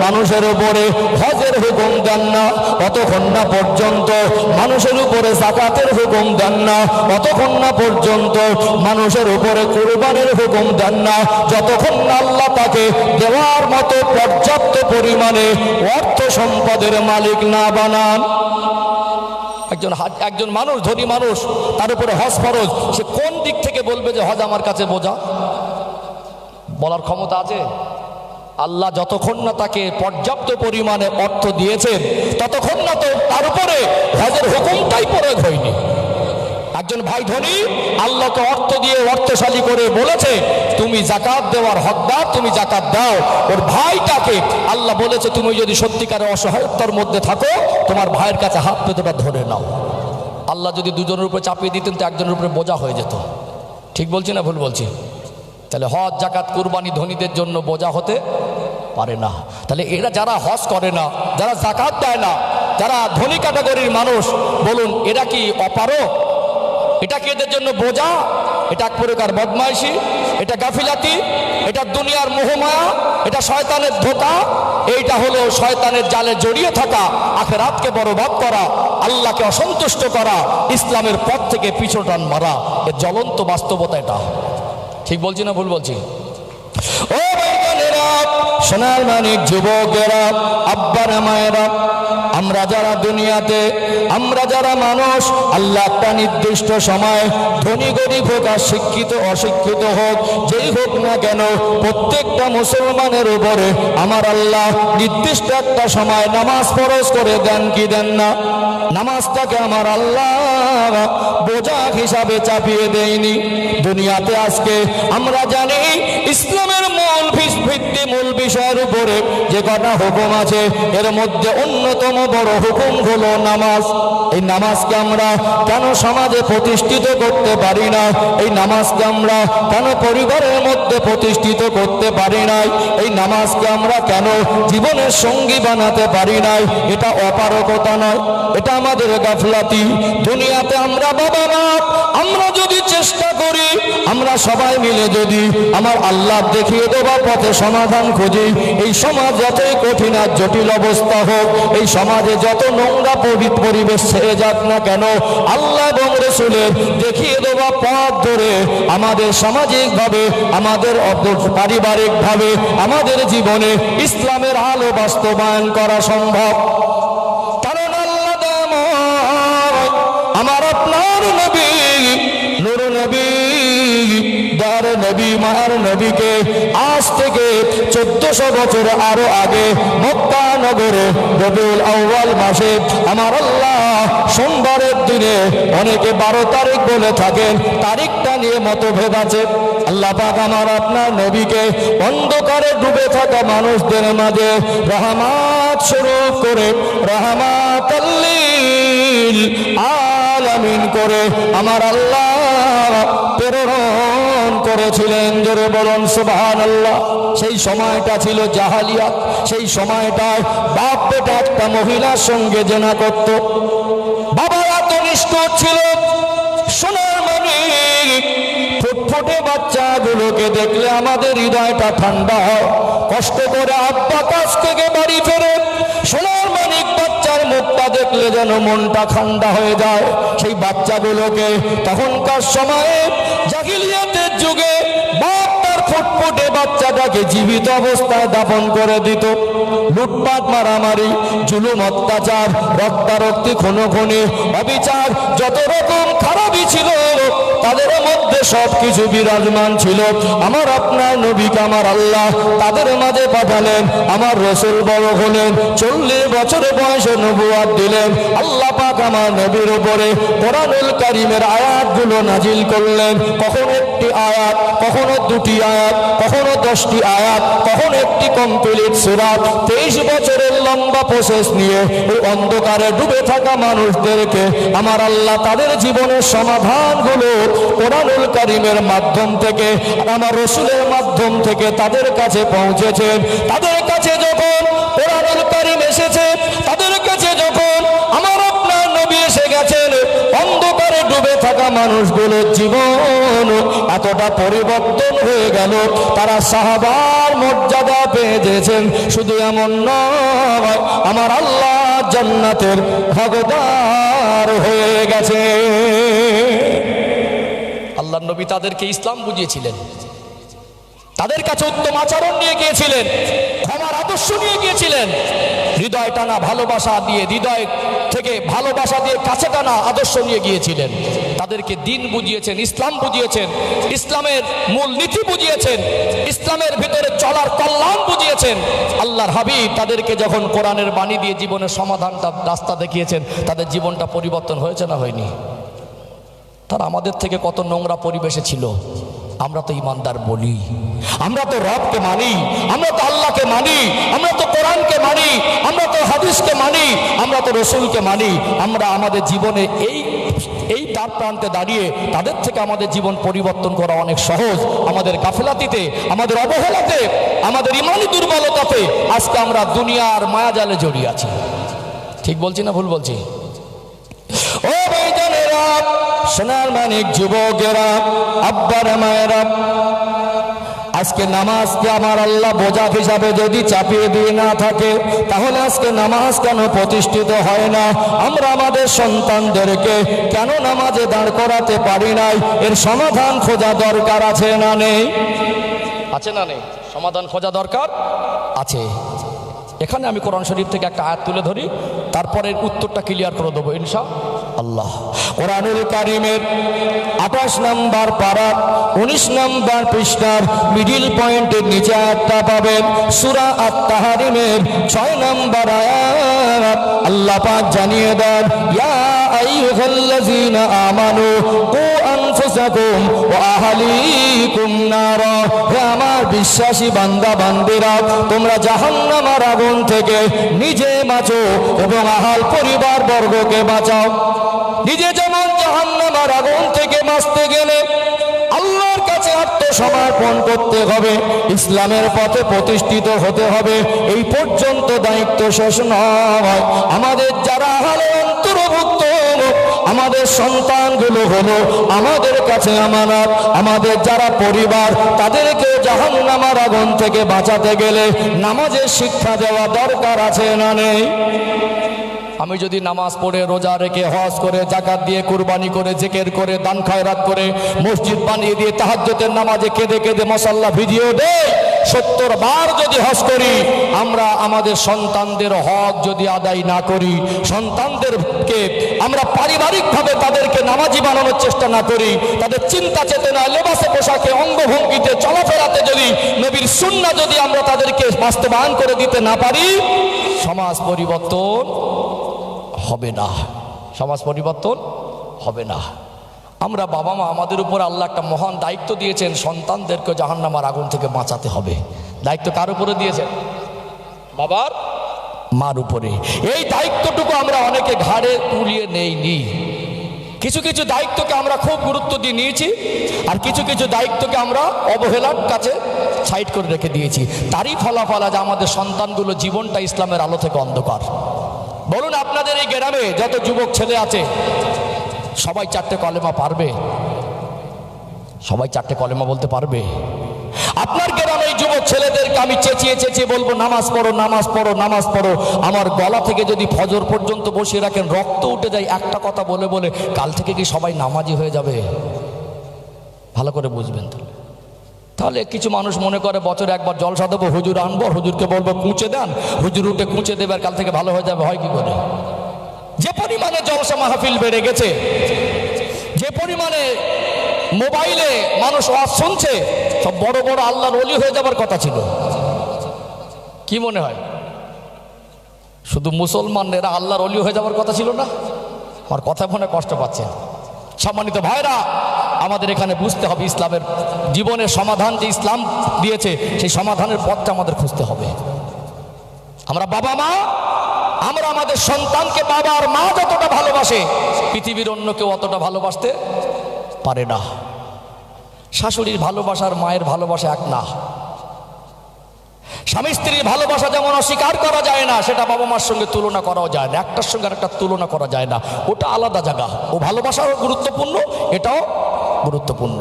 মানুষের উপরে হজের হুকুম দেন না, অতক্ষণ না পর্যন্ত মানুষের উপরে যাকাতের হুকুম দেন না, অতক্ষণ না পর্যন্ত মানুষের উপরে কুরবানির হুকুম দেন না, যতক্ষণ না আল্লাহ তাকে দেওয়ার মতো পর্যাপ্ত পরিমাণে অর্থ সম্পদের মালিক না বানান। একজন মানুষ, ধনী মানুষ, তার উপরে হজ ফরজ, সে কোন দিক থেকে বলবে যে হজ আমার কাছে বোঝা? বলার ক্ষমতা আছে? আল্লাহ যতক্ষণ না তাকে পর্যাপ্ত পরিমাণে অর্থ দিয়েছেন, ততক্ষণ না তো তার উপরে হজের হুকুমটাই প্রয়োগ হয়নি। একজন ভাই ধনী, আল্লাহ তো অর্থ দিয়ে অর্থশালী করে বলেছে তুমি যাকাত দেওয়ার হকদার, তুমি যাকাত দাও। ওর ভাইটাকে আল্লাহ বলেছে তুমি যদি সত্যিকারের অসহায়তার মধ্যে থাকো, তোমার ভাইয়ের কাছে হাত পেতোটা ধরে নাও। আল্লাহ যদি দুজনের উপরে চাপিয়ে দিতেন তো একজনের উপরে বোঝা হয়ে যেত। ঠিক বলছি না ভুল বলছি? তাহলে হজ, যাকাত, কুরবানি ধনীদের জন্য বোঝা হতে পারে না। তাহলে এরা যারা হজ করে না, যারা যাকাত দেয় না, যারা ধনী ক্যাটাগরির মানুষ, বলুন এরা কি অপারগ? এটা কি এদের জন্য বোঝা? এটা এক প্রকার বদমাইশি, এটা গাফিলাতি, এটা দুনিয়ার মোহমায়া, এটা শয়তানের ধোঁকা। এইটা হলো শয়তানের জালে জড়িয়ে থাকা, আখিরাতকে বরবাদ করা, আল্লাহকে অসন্তুষ্ট করা, ইসলামের পথ থেকে পিছুটান মারা। এর জ্বলন্ত বাস্তবতা এটা। ঠিক বলছি না ভুল বলছি? ও ভাইরা, সোনার মানিক যুবকেরা, আব্বারা, মায়েরা, আমরা যারা দুনিয়াতে, আমরা যারা মানুষ, আল্লাহ একটা নির্দিষ্ট সময়, ধনী গরিব হোক আর শিক্ষিত অশিক্ষিত হোক, যেই হোক না কেন, প্রত্যেকটা মুসলমানের উপরে আমার আল্লাহ নির্দিষ্ট একটা সময় নামাজ ফরজ করে দেন কি দেন না? নামাজটাকে আমার আল্লাহ বোঝা হিসাবে চাপিয়ে দেয়নি। দুনিয়াতে আজকে আমরা জানি ইসলামের মূল ভিত্তি, মূল বিষয়ের উপরে যে কটা হুকুম আছে, এর মধ্যে অন্যতম বড় হুকুম হলো নামাজ। এই নামাজকে আমরা কেন সমাজে প্রতিষ্ঠিত করতে পারি না? এই নামাজকে আমরা কেন পরিবারের মধ্যে প্রতিষ্ঠিত করতে পারি নাই? এই নামাজকে আমরা কেন জীবনের সঙ্গী বানাতে পারি নাই? এটা অপারগতা নয়, এটা আমাদের গাফলাতি। দুনিয়াতে আমরা বাবা মা আমরা যদি চেষ্টা করি, আমরা সবাই মিলে যদি আমার আল্লাহ দেখিয়ে দেওয়া পথে সমাধান খুঁজি, এই সমাজ যতই কঠিন আর জটিল অবস্থা হোক, এই সমাজে যত নোংরা পরিবেশ ছেড়ে যাক না কেন, আল্লাহ এবং রাসূলের দেখিয়ে দেওয়া পথ ধরে আমাদের সামাজিকভাবে, আমাদের পারিবারিকভাবে, আমাদের জীবনে ইসলামের আলো বাস্তবায়ন করা সম্ভব। কারণ আল্লাহ আমার আপনার নবী, নূর নবী, দার নবী, মার নবীকে আজ থেকে 1400 বছর আরো আগে মক্কা নগরে রবিউল আউয়াল মাসে আমার আল্লাহ সোমবারের দিনে, অনেকে 12 তারিখ বলে থাকেন, তারিখটা নিয়ে মতভেদ আছে। আল্লাহ পাক আমার আপনার নবীকে অন্ধকারে ডুবে থাকা মানুষদের মাঝে রহমত স্বরূপ করে, রহমাতাল লিল আলামিন করে আমার আল্লাহ প্রেরণ করেছিলেন। জোরে বলুন সুবহানাল্লাহ। সেই সময়টা ছিল জাহালিয়াত। সেই সময়টায় বাপ বেটা একটা মহিলার সঙ্গে জেনা করত। বাবা এত নিষ্ঠুর ছিল, সোনার মানিক, ফুটফুটে বাচ্চাগুলোকে দেখলে আমাদের হৃদয়টা ঠান্ডা হয়। কষ্ট করে আব্বা কাছ থেকে বাড়ি ফেরে সোনার মানিক বাচ্চার মুখটা দেখলে যেন মনটা ঠান্ডা হয়ে যায়। সেই বাচ্চাগুলোকে তখনকার সময়ে জাহিলিয়াতের যুগে বাপ তার ফুটফুটে বাচ্চাটাকে জীবিত অবস্থায় দাফন করে দিত। লুটপাট, মারামারি, জুলুম, অত্যাচার, রক্তারক্তি, খুনোখুনি, অবিচার, যত রকম খারাপই ছিল তাদের মধ্যে সবকিছু বিরাজমান ছিল। আমার আপনার নবীকে আমার আল্লাহ তাদের মাঝে পাঠালেন। আমার রাসূল বড় হলেন, 40 বছরের বয়সে নবুয়ত দিলেন। আল্লাহ পাক আমার নবীর উপরে কোরআনুল কারীমের আয়াতগুলো নাজিল করলেন। কখনো একটি আয়াত, কখনো 2টি আয়াত, কখনো 10টি আয়াত, কখনো একটি কমপ্লিট সূরা। 23 বছরের লম্বা প্রসেস নিয়ে ওই অন্ধকারে ডুবে থাকা মানুষদেরকে আমার আল্লাহ তাদের জীবনের সমাধানগুলো কোরআনুল কারীমের মাধ্যম থেকে, আমার রাসূলের মাধ্যম থেকে তাদের কাছে পৌঁছেছেন। তাদের কাছে যখন কোরআনুল কারীম এসেছে, তাদের কাছে যখন আমার আপনার নবী এসে গেছেন, অন্ধকারে ডুবে থাকা মানুষগুলোর জীবন এতটা পরিবর্তন হয়ে গেল, তারা সাহাবার মর্যাদা পেয়ে গেছেন। শুধু এমন নয়, আমার আল্লাহ জান্নাতের হকদার হয়ে গেছে। আল্লাহ নবী তাদেরকে ইসলাম বুঝিয়েছিলেন, তাদের কাছে উত্তম আচরণ নিয়ে গিয়েছিলেন, ক্ষমার আদর্শ নিয়ে গিয়েছিলেন, হৃদয় টানা ভালোবাসা দিয়ে, হৃদয় থেকে ভালোবাসা দিয়ে কাছে টানা আদর্শ নিয়ে গিয়েছিলেন। তাদেরকে দিন বুঝিয়েছেন, ইসলাম বুঝিয়েছেন, ইসলামের মূল নীতি বুঝিয়েছেন, ইসলামের ভিতরে চলার কল্যাণ বুঝিয়েছেন। আল্লাহর হাবিব তাদেরকে যখন কোরআনের বাণী দিয়ে জীবনের সমাধানটা রাস্তা দেখিয়েছেন, তাদের জীবনটা পরিবর্তন হয়েছে না হয়নি? তারা আমাদের থেকে কত নোংরা পরিবেশে ছিল। আমরা তো ইমানদার বলি, আমরা তো রবকে মানি, আমরা তো আল্লাহকে মানি, আমরা তো কোরআনকে মানি, আমরা তো হাদিসকে মানি, আমরা তো রাসূলকে মানি। আমরা আমাদের জীবনে এই তার প্রান্তে দাঁড়িয়ে তাদের থেকে আমাদের জীবন পরিবর্তন করা অনেক সহজ। আমাদের গাফিলাতিতে, আমাদের অবহেলাতে, আমাদের ইমানি দুর্বলতাতে আজকে আমরা দুনিয়ার মায়াজালে জড়িয়ে আছি। ঠিক বলছি না ভুল বলছি? ও ভাইজানেরা, সোনার মানিক, যুবকেরা, আব্বার মায়েরা, আজকে নামাজকে আমার আল্লাহ বোঝা হিসাবে যদি চাপিয়ে দিয়ে না থাকে, তাহলে আজকে নামাজ কেন প্রতিষ্ঠিত হয় না? আমরা আমাদের সন্তানদেরকে কেন নামাজে দাঁড় করাতে পারি নাই? এর সমাধান খোঁজা দরকার আছে না নেই? আছে না নেই? সমাধান খোঁজা দরকার আছে। এখানে আমি কোরআন শরীফ থেকে একটা আয়াত তুলে ধরি, তারপরে উত্তরটা ক্লিয়ার করে দেবো ইনশাআল্লাহ। কোরআনুল কারীমের 28 নম্বর পারা 19 নম্বর পৃষ্ঠার মিডিল পয়েন্টের নিচে আয়াতটা পাবেন। সূরা আত-তাহরিমের 6 নম্বর আয়াত। আল্লাহ পাক জানিয়ে দেন, ইয়া আইয়ুহাল্লাযীনা আমানু কু আনফুসাকুম ওয়া আহলিকুম নারা, হে আমার বিশ্বাসী বান্দা বান্দিরা, তোমরা জাহান্নামের আগুন থেকে নিজে বাঁচো এবং আহাল পরিবার বর্গকে বাঁচাও। নিজে যেমন জাহান্নামের আগুন থেকে বাঁচতে গেলে আল্লাহর কাছে আত্মসমর্পণ করতে হবে, ইসলামের পথে প্রতিষ্ঠিত হতে হবে, এই পর্যন্ত দায়িত্ব শেষ নয়। আমাদের যারা আহলে অন্তর্ভুক্ত, আমাদের সন্তানগুলো হলো আমাদের কাছে আমানত। আমাদের যারা পরিবার, তাদেরকে জাহান্নামের আগুন থেকে বাঁচাতে গেলে নামাজের শিক্ষা দেওয়া দরকার আছে না নেই? আমি যদি নামাজ পড়ে, রোজা রেখে, হজ করে, যাকাত দিয়ে, কুরবানি করে, জিকির করে, দান খয়রাত করে, মসজিদ বানিয়ে দিয়ে তাহাজ্জুদের নামাজে কেঁদে কেঁদে মশাল্লা ভিডিও দেই, 70 বার যদি হজ করি, আমরা আমাদের সন্তানদের হক যদি আদায় না করি, সন্তানদেরকে আমরা পারিবারিকভাবে তাদেরকে নামাজি বানানোর চেষ্টা না করি, তাদের চিন্তা চেতনা, লেবাসে পোশাকে, অঙ্গভঙ্গিতে, চলাফেরাতে যদি নবীর সুন্নাহ যদি আমরা তাদেরকে বাস্তবায়ন করে দিতে না পারি, সমাজ পরিবর্তন হবে না। সমাজ পরিবর্তন হবে না। আমরা বাবা মা, আমাদের উপর আল্লাহ একটা মহান দায়িত্ব দিয়েছেন, সন্তানদেরকে জাহান্নামের আগুন থেকে বাঁচাতে হবে। দায়িত্ব কার উপরে দিয়েছেন? বাবার মার উপরে। এই দায়িত্বটুকু আমরা অনেকে ঘাড়ে তুলিয়ে নেইনি। কিছু কিছু দায়িত্বকে আমরা খুব গুরুত্ব দিয়ে নিয়েছি, আর কিছু কিছু দায়িত্বকে আমরা অবহেলার কাছে সাইড করে রেখে দিয়েছি। তারই ফলাফল আজ আমাদের সন্তানগুলো জীবনটা ইসলামের আলো থেকে অন্ধকার। বলুন, আপনাদের এই গ্রামে যত যুবক ছেলে আছে, সবাই 4টে কলেমা পারবে? সবাই 4টে কলেমা বলতে পারবে? আপনার গ্রামে এই যুবক ছেলেদেরকে আমি চেঁচিয়ে চেঁচিয়ে বলবো নামাজ পড়ো, নামাজ পড়ো, নামাজ পড়ো, আমার গলা থেকে যদি ফজর পর্যন্ত বসিয়ে রাখেন, রক্ত উঠে যায় একটা কথা বলে বলে, কাল থেকে কি সবাই নামাজি হয়ে যাবে? ভালো করে বুঝবেন তো। তাহলে কিছু মানুষ মনে করে বছরে একবার জলসা দেবো, হুজুর আনবো, হুজুরকে বলবো কুঁচে দেন, হুজুর উঠে কুঁচে দেবে আর কাল থেকে ভালো হয়ে যাবে। হয় কি করে? যে পরিমাণে জলসা মাহফিল বেড়ে গেছে, যে পরিমাণে মোবাইলে মানুষ ওয়াজ শুনছে, সব বড় বড় আল্লাহর ওলি হয়ে যাবার কথা ছিল। কি মনে হয় শুধু মুসলমানেরা আল্লাহর ওলি হয়ে যাবার কথা ছিল না? আমার কথা মনে কষ্ট পাচ্ছেন? সম্মানিত ভাইরা, আমাদের এখানে বুঝতে হবে ইসলামের জীবনের সমাধান যে ইসলাম দিয়েছে, সেই সমাধানের পথটা আমাদের খুঁজতে হবে। আমরা বাবা মা, আমরা আমাদের সন্তানকে বাবা আর মা যতটা ভালোবাসে, পৃথিবীর অন্য কেউ অতটা ভালোবাসতে পারে না। শাশুড়ির ভালোবাসার মায়ের ভালোবাসা এক না। স্বামী স্ত্রীর ভালোবাসা যেমন অস্বীকার করা যায় না, সেটা বাবা মার সঙ্গে তুলনা করাও যায় না। একটার সঙ্গে আরেকটা তুলনা করা যায় না, ওটা আলাদা জায়গা। ও ভালোবাসাও গুরুত্বপূর্ণ, এটাও গুরুত্বপূর্ণ।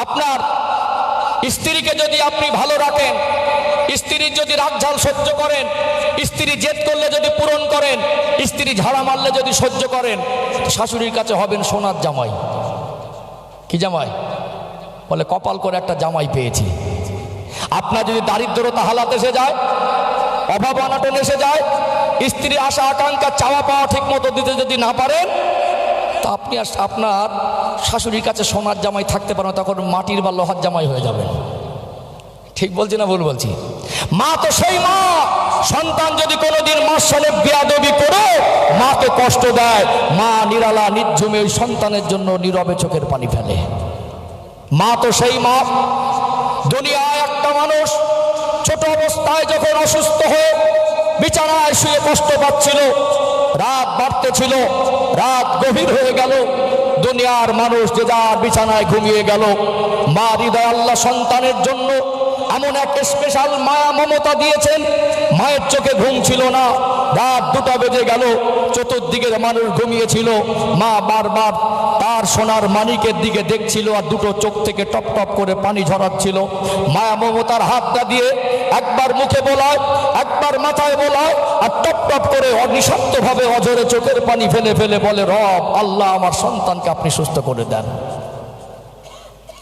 আপনার স্ত্রীকে যদি আপনি ভালো রাখেন, স্ত্রীর যদি রাগঝাল সহ্য করেন, স্ত্রী জেদ করলে যদি পূরণ করেন, স্ত্রী ঝাড়া মারলে যদি সহ্য করেন, শাশুড়ির কাছে হবেন সোনার জামাই। কি জামাই? বলে কপাল করে একটা জামাই পেয়েছি। আপনার যদি দারিদ্রতা হালাত এসে যায়, অভাব অনাটন এসে যায়, স্ত্রী আশা আকাঙ্ক্ষা চাওয়া পাওয়া ঠিক মতো দিতে যদি না পারেন, তা আপনি আপনার শাশুড়ির কাছে সোনার জামাই থাকতে পারেন, তখন মাটির বা লোহার জামাই হয়ে যাবেন। ঠিক বলছি না ভুল বলছি? মা তো সেই মা। সন্তান যদি কোনোদিন মার সামনে বেয়াদবি করে মাকে কষ্ট দেয়, মা নিরালা নির্ঝুমে ওই সন্তানের জন্য নীরবে চোখের পানি ফেলে। মা তো সেই মা। দুনিয়ায় একটা মানুষ ছোট অবস্থায় যখন অসুস্থ হয়ে বিছানায় শুয়ে কষ্ট পাচ্ছিল, রাত বাড়তেছিল, রাত গভীর হয়ে গেল, দুনিয়ার মানুষ যে যার বিছানায় ঘুমিয়ে গেল, মা হৃদয় আল্লাহ সন্তানের জন্য এমন এক স্পেশাল মায়া মমতা দিয়েছেন, মায়ের চোখে ঘুম ছিল না। রাত 2টা বেজে গেল, চতুর্দিকের মানুষ ঘুমিয়েছিল, মা বারবার তার সোনার মানিকের দিকে দেখছিল, আর দুটো চোখ থেকে টপ টপ করে পানি ঝরাচ্ছিল। মায়া মমতার হাতটা দিয়ে একবার মুখে বোলায়, একবার মাথায় বোলায়, আর টপ টপ করে নিঃশব্দভাবে অঝরে চোখের পানি ফেলে ফেলে বলে, রব আল্লাহ, আমার সন্তানকে আপনি সুস্থ করে দেন।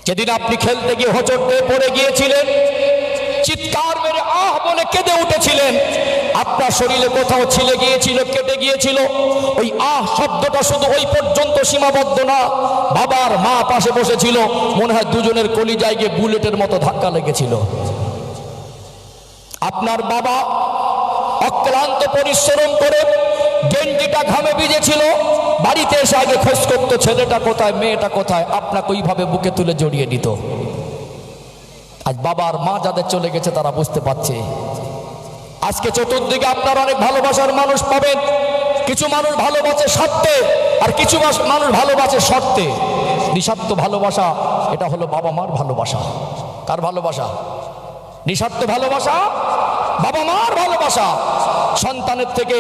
যেদিন আপনি খেলতে গিয়ে হোঁচট দিয়ে পড়ে গিয়েছিলেন, চিৎকার মেরে আহ বলে কেঁদে উঠেছিলেন, আপনার শরীরে কোথাও ছিলে গিয়েছিল, কেটে গিয়েছিল, ওই আহ শব্দটা শুধু ওই পর্যন্ত সীমাবদ্ধ না। বাবার মা পাশে বসেছিল, মনে হয় দুজনের কলিজায় গিয়ে বুলেটের মতো ধাক্কা লেগেছিল। আপনার বাবা অক্লান্ত পরিশ্রম করে গেঞ্জি মেয়েটা ঘামে ভিজেছিল, বাড়িতে এসে আগে খোঁজ করতো ছেলেটা কোথায়, মেয়েটা কোথায়, আপনাকে ওইভাবে বুকে তুলে জড়িয়ে নিত। আজ বাবার মা যাদের চলে গেছে তারা বুঝতে পারছে। আজকে চতুর্দিকে আপনার অনেক ভালোবাসার মানুষ পাবেন। কিছু মানুষ ভালোবাসে স্বার্থে, আর কিছু মানুষ ভালোবাসে শর্তে। নিঃস্বার্থ ভালোবাসা এটা হলো বাবা মার ভালোবাসা। কার ভালোবাসা? নিঃস্বার্থ ভালোবাসা বাবা মার ভালোবাসা। সন্তানের থেকে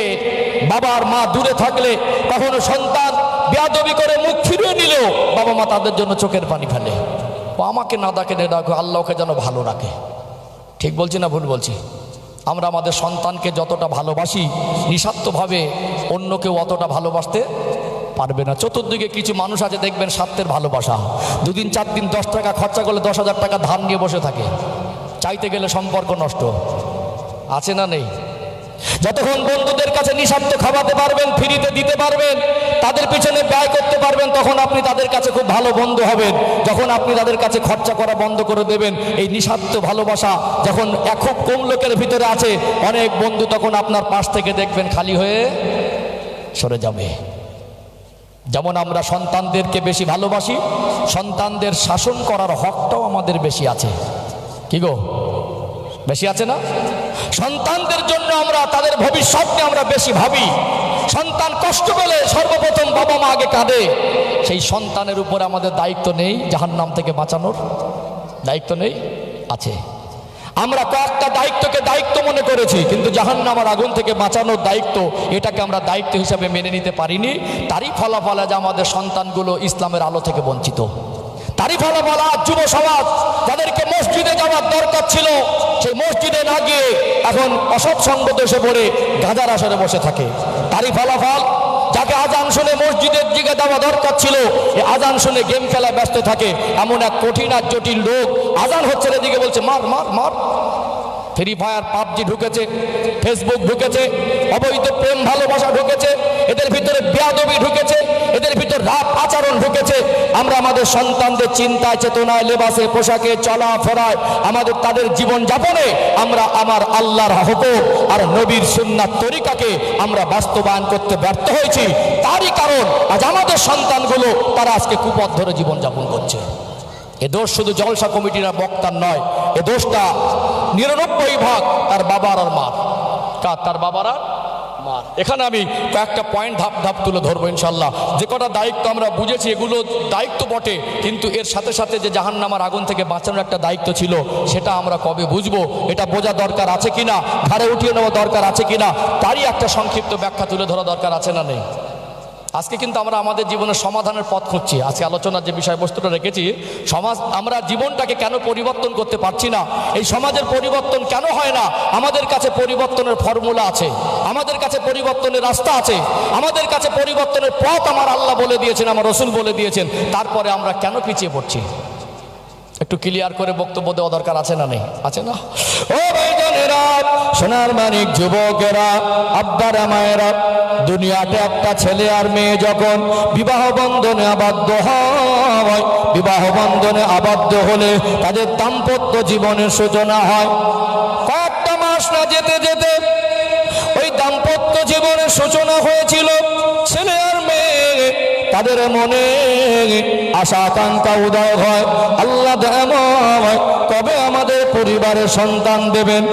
বাবার মা দূরে থাকলে, কখনো সন্তান বেয়াদবি করে মুখ ফিরিয়ে নিলেও বাবা মা তাদের জন্য চোখের পানি ফেলে। ও আমাকে না ডাকে না ডাকে, আল্লাহকে যেন ভালো রাখে। ঠিক বলছি না ভুল বলছি? আমরা আমাদের সন্তানকে যতটা ভালোবাসি, নিঃস্বার্থভাবে অন্য কেউ অতটা ভালোবাসতে পারবে না। চতুর্দিকে কিছু মানুষ আছে দেখবেন স্বার্থের ভালোবাসা, দুদিন 4 দিন 10 টাকা খরচা করলে 10,000 টাকা ধার নিয়ে বসে থাকে, চাইতে গেলে সম্পর্ক নষ্ট। আছে না নেই? যতক্ষণ বন্ধুদের কাছে নিঃস্বার্থ খাওয়াতে পারবেন, ফ্রিতে দিতে পারবেন, তাদের পিছনে ব্যয় করতে পারবেন, তখন আপনি তাদের কাছে খুব ভালো বন্ধু হবেন। যখন আপনি তাদের কাছে খরচা করা বন্ধ করে দেবেন, এই নিঃস্বার্থ ভালোবাসা যখন খুব কম লোকের ভিতরে আছে, অনেক বন্ধু তখন আপনার পাশ থেকে দেখবেন খালি হয়ে সরে যাবে। যেমন আমরা সন্তানদেরকে বেশি ভালোবাসি, সন্তানদের শাসন করার হকটাও আমাদের বেশি আছে। কি গো, বেশি আছে না? সন্তানদের জন্য আমরা তাদের ভবিষ্যৎ নিয়ে আমরা বেশি ভাবি। সন্তান কষ্ট পেলে সর্বপ্রথম বাবা মা আগে কাঁদে। সেই সন্তানের উপরে আমাদের দায়িত্ব নেই জাহান্নাম থেকে বাঁচানোর? দায়িত্ব নেই? আছে। আমরা কয়েকটা দায়িত্বকে দায়িত্ব মনে করেছি, কিন্তু জাহান্নামের আগুন থেকে বাঁচানোর দায়িত্ব, এটাকে আমরা দায়িত্ব হিসাবে মেনে নিতে পারিনি। তারই ফলাফল যে আমাদের সন্তানগুলো ইসলামের আলো থেকে বঞ্চিত। তারই ফলাফল যুব সমাজ যাদেরকে মসজিদে যাওয়ার দরকার ছিল, সেই মসজিদে না গিয়ে এখন অসৎ সঙ্গত এসে পড়ে গাঁজার আসরে বসে থাকে। তারই ফলাফল যাকে আজান শুনে মসজিদের দিকে যাওয়া দরকার ছিল, এই আজান শুনে গেম খেলা ব্যস্ত থাকে। এমন এক কঠিন আর জটিল লোক আজান হচ্ছে এদিকে বলছে মার মার মার। ফ্রি ফায়ার, পাবজি ঢুকেছে, ফেসবুক ঢুকেছে, অবৈধ প্রেম ভালোবাসা ঢুকেছে, এদের ভিতরে বেয়াদবি ঢুকেছে, এদের ভিতরে রাত আচরণ ঢুকেছে। আমরা আমাদের সন্তানদের চিন্তায়, চেতনায়, লেবাসে, পোশাকে, চলাফেরায়, আমাদের তাদের জীবন যাপনে আমরা আমার আল্লাহর হুকুম আর নবীর সুন্নাত তরিকাকে আমরা বাস্তবায়ন করতে ব্যর্থ হয়েছি। তারই কারণ আজ আমাদের সন্তানগুলো তারা আজকে কুপথ ধরে জীবন যাপন করছে। এ দোষ শুধু জলসা কমিটির বক্তার নয়, এ দোষটা 99% তার বাবার আর মার। তার বাবার আর মার। এখানে আমি কয়েকটা পয়েন্ট ধাপ ধাপ তুলে ধরবো ইনশাল্লাহ। যে কটা দায়িত্ব আমরা বুঝেছি এগুলো দায়িত্ব বটে, কিন্তু এর সাথে সাথে যে জাহান্নামের আগুন থেকে বাঁচানোর একটা দায়িত্ব ছিল, সেটা আমরা কবে বুঝবো, এটা বোঝা দরকার আছে কিনা, ঘাড়ে উঠিয়ে নেওয়া দরকার আছে কিনা, তারই একটা সংক্ষিপ্ত ব্যাখ্যা তুলে ধরা দরকার আছে না নেই? আজকে কিন্তু আমরা আমাদের জীবনের সমাধানের পথ খুঁজছি। আজকে আলোচনার যে বিষয়বস্তুটা রেখেছি, সমাজ, আমরা জীবনটাকে কেন পরিবর্তন করতে পারছি না, এই সমাজের পরিবর্তন কেন হয় না? আমাদের কাছে পরিবর্তনের ফর্মুলা আছে, আমাদের কাছে পরিবর্তনের রাস্তা আছে, আমাদের কাছে পরিবর্তনের পথ আমার আল্লাহ বলে দিয়েছেন, আমার রসুল বলে দিয়েছেন। তারপরে আমরা কেন পিছিয়ে পড়ছি? একটু ক্লিয়ার করে বক্তব্য দেওয়া দরকার আছে না নেই? আছে না? ও ভাইজানেরা, সোনার মানিক যুবকেরা, আব্বারা মায়েরা, দুনিয়াতে একটা ছেলে আর মেয়ে যখন বিবাহ বন্ধনে আবদ্ধ হয়, বিবাহ বন্ধনে আবদ্ধ হলে তাদের দাম্পত্য জীবনের সূচনা হয়। কয়েকটা মাস না যেতে যেতে ওই দাম্পত্য জীবনের সূচনা হয়েছিল। ছেলে আর মেয়ে তাদের মনে আশা আকাঙ্ক্ষা উদয় হয়, আল্লাহ কবে আমাদের পরিবারে সন্তান দেবেন।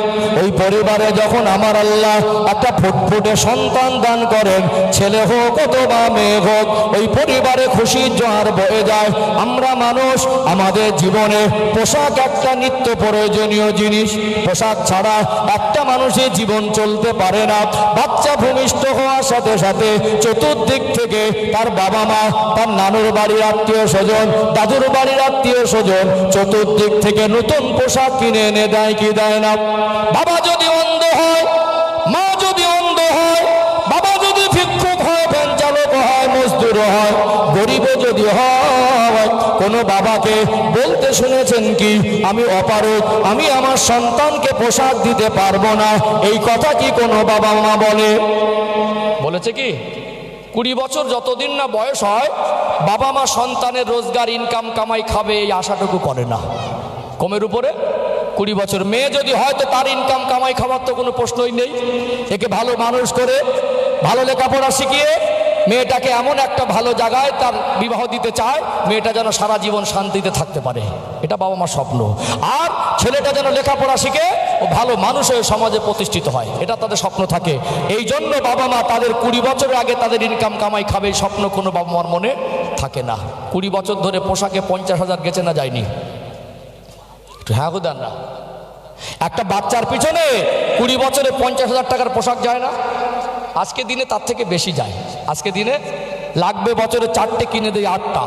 ওই পরিবারে যখন আমার আল্লাহ একটা ফুটফুটে সন্তান দান করেন, ছেলে হোক অথবা মেয়ে হোক, ওই পরিবারে খুশির জোয়ার বয়ে যায়। আমরা মানুষ, আমাদের জীবনে পোশাক একটা নিত্য প্রয়োজনীয় জিনিস। পোশাক ছাড়া একটা মানুষের জীবন চলতে পারে না। বাচ্চা ভূমিষ্ঠ হওয়ার সাথে সাথে চতুর্দিক থেকে তার বাবা মা, তার নানুর বাড়ির আত্মীয় স্বজন, দাদুর বাড়ির আত্মীয় স্বজন, চতুর্দিক থেকে নতুন পোশাক কিনে এনে দেয় কি দেয় না? বাবা যদি অন্ধ হয়, মা যদি অন্ধ হয়, বাবা যদি ভিক্ষুক হয়, ভ্যান চালক হয়, মজদুর হয়, গরিবও যদি হয়, কোনো বাবাকে বলতে শুনেছেন কি আমি অপারগ, আমি আমার সন্তানকে পোশাক দিতে পারবো না? এই কথা কি কোনো বাবা মা বলে? বলেছে কি? 20 বছর যতদিন না বয়স হয়, বাবা মা সন্তানের রোজগার, ইনকাম, কামাই খাবে এই আশাটুকু করে না। কমের উপরে 20 বছর মেয়ে যদি হয় তো তার ইনকাম কামাই খাওয়ার তো কোনো প্রশ্নই নেই। একে ভালো মানুষ করে ভালো লেখাপড়া শিখিয়ে মেয়েটাকে এমন একটা ভালো জায়গায় তার বিবাহ দিতে চায়, মেয়েটা যেন সারা জীবন শান্তিতে থাকতে পারে, এটা বাবা মার স্বপ্ন। আর ছেলেটা যেন লেখাপড়া শিখে ও ভালো মানুষ হয়ে সমাজে প্রতিষ্ঠিত হয়, এটা তাদের স্বপ্ন থাকে। এই জন্য বাবা মা তাদের 20 বছরের আগে তাদের ইনকাম কামাই খাবে, এই স্বপ্ন কোনো বাবা মার মনে থাকে না। 20 বছর ধরে পোশাকে 50,000 গেছে না যায়নি? হ্যাঁ গো দেন না, একটা বাচ্চার পিছনে 20 বছরে 50,000 টাকার পোশাক যায় না? আজকে দিনে তার থেকে বেশি যায়। আজকে দিনে লাগবে বছরে 4টে কিনে দেয় 8টা,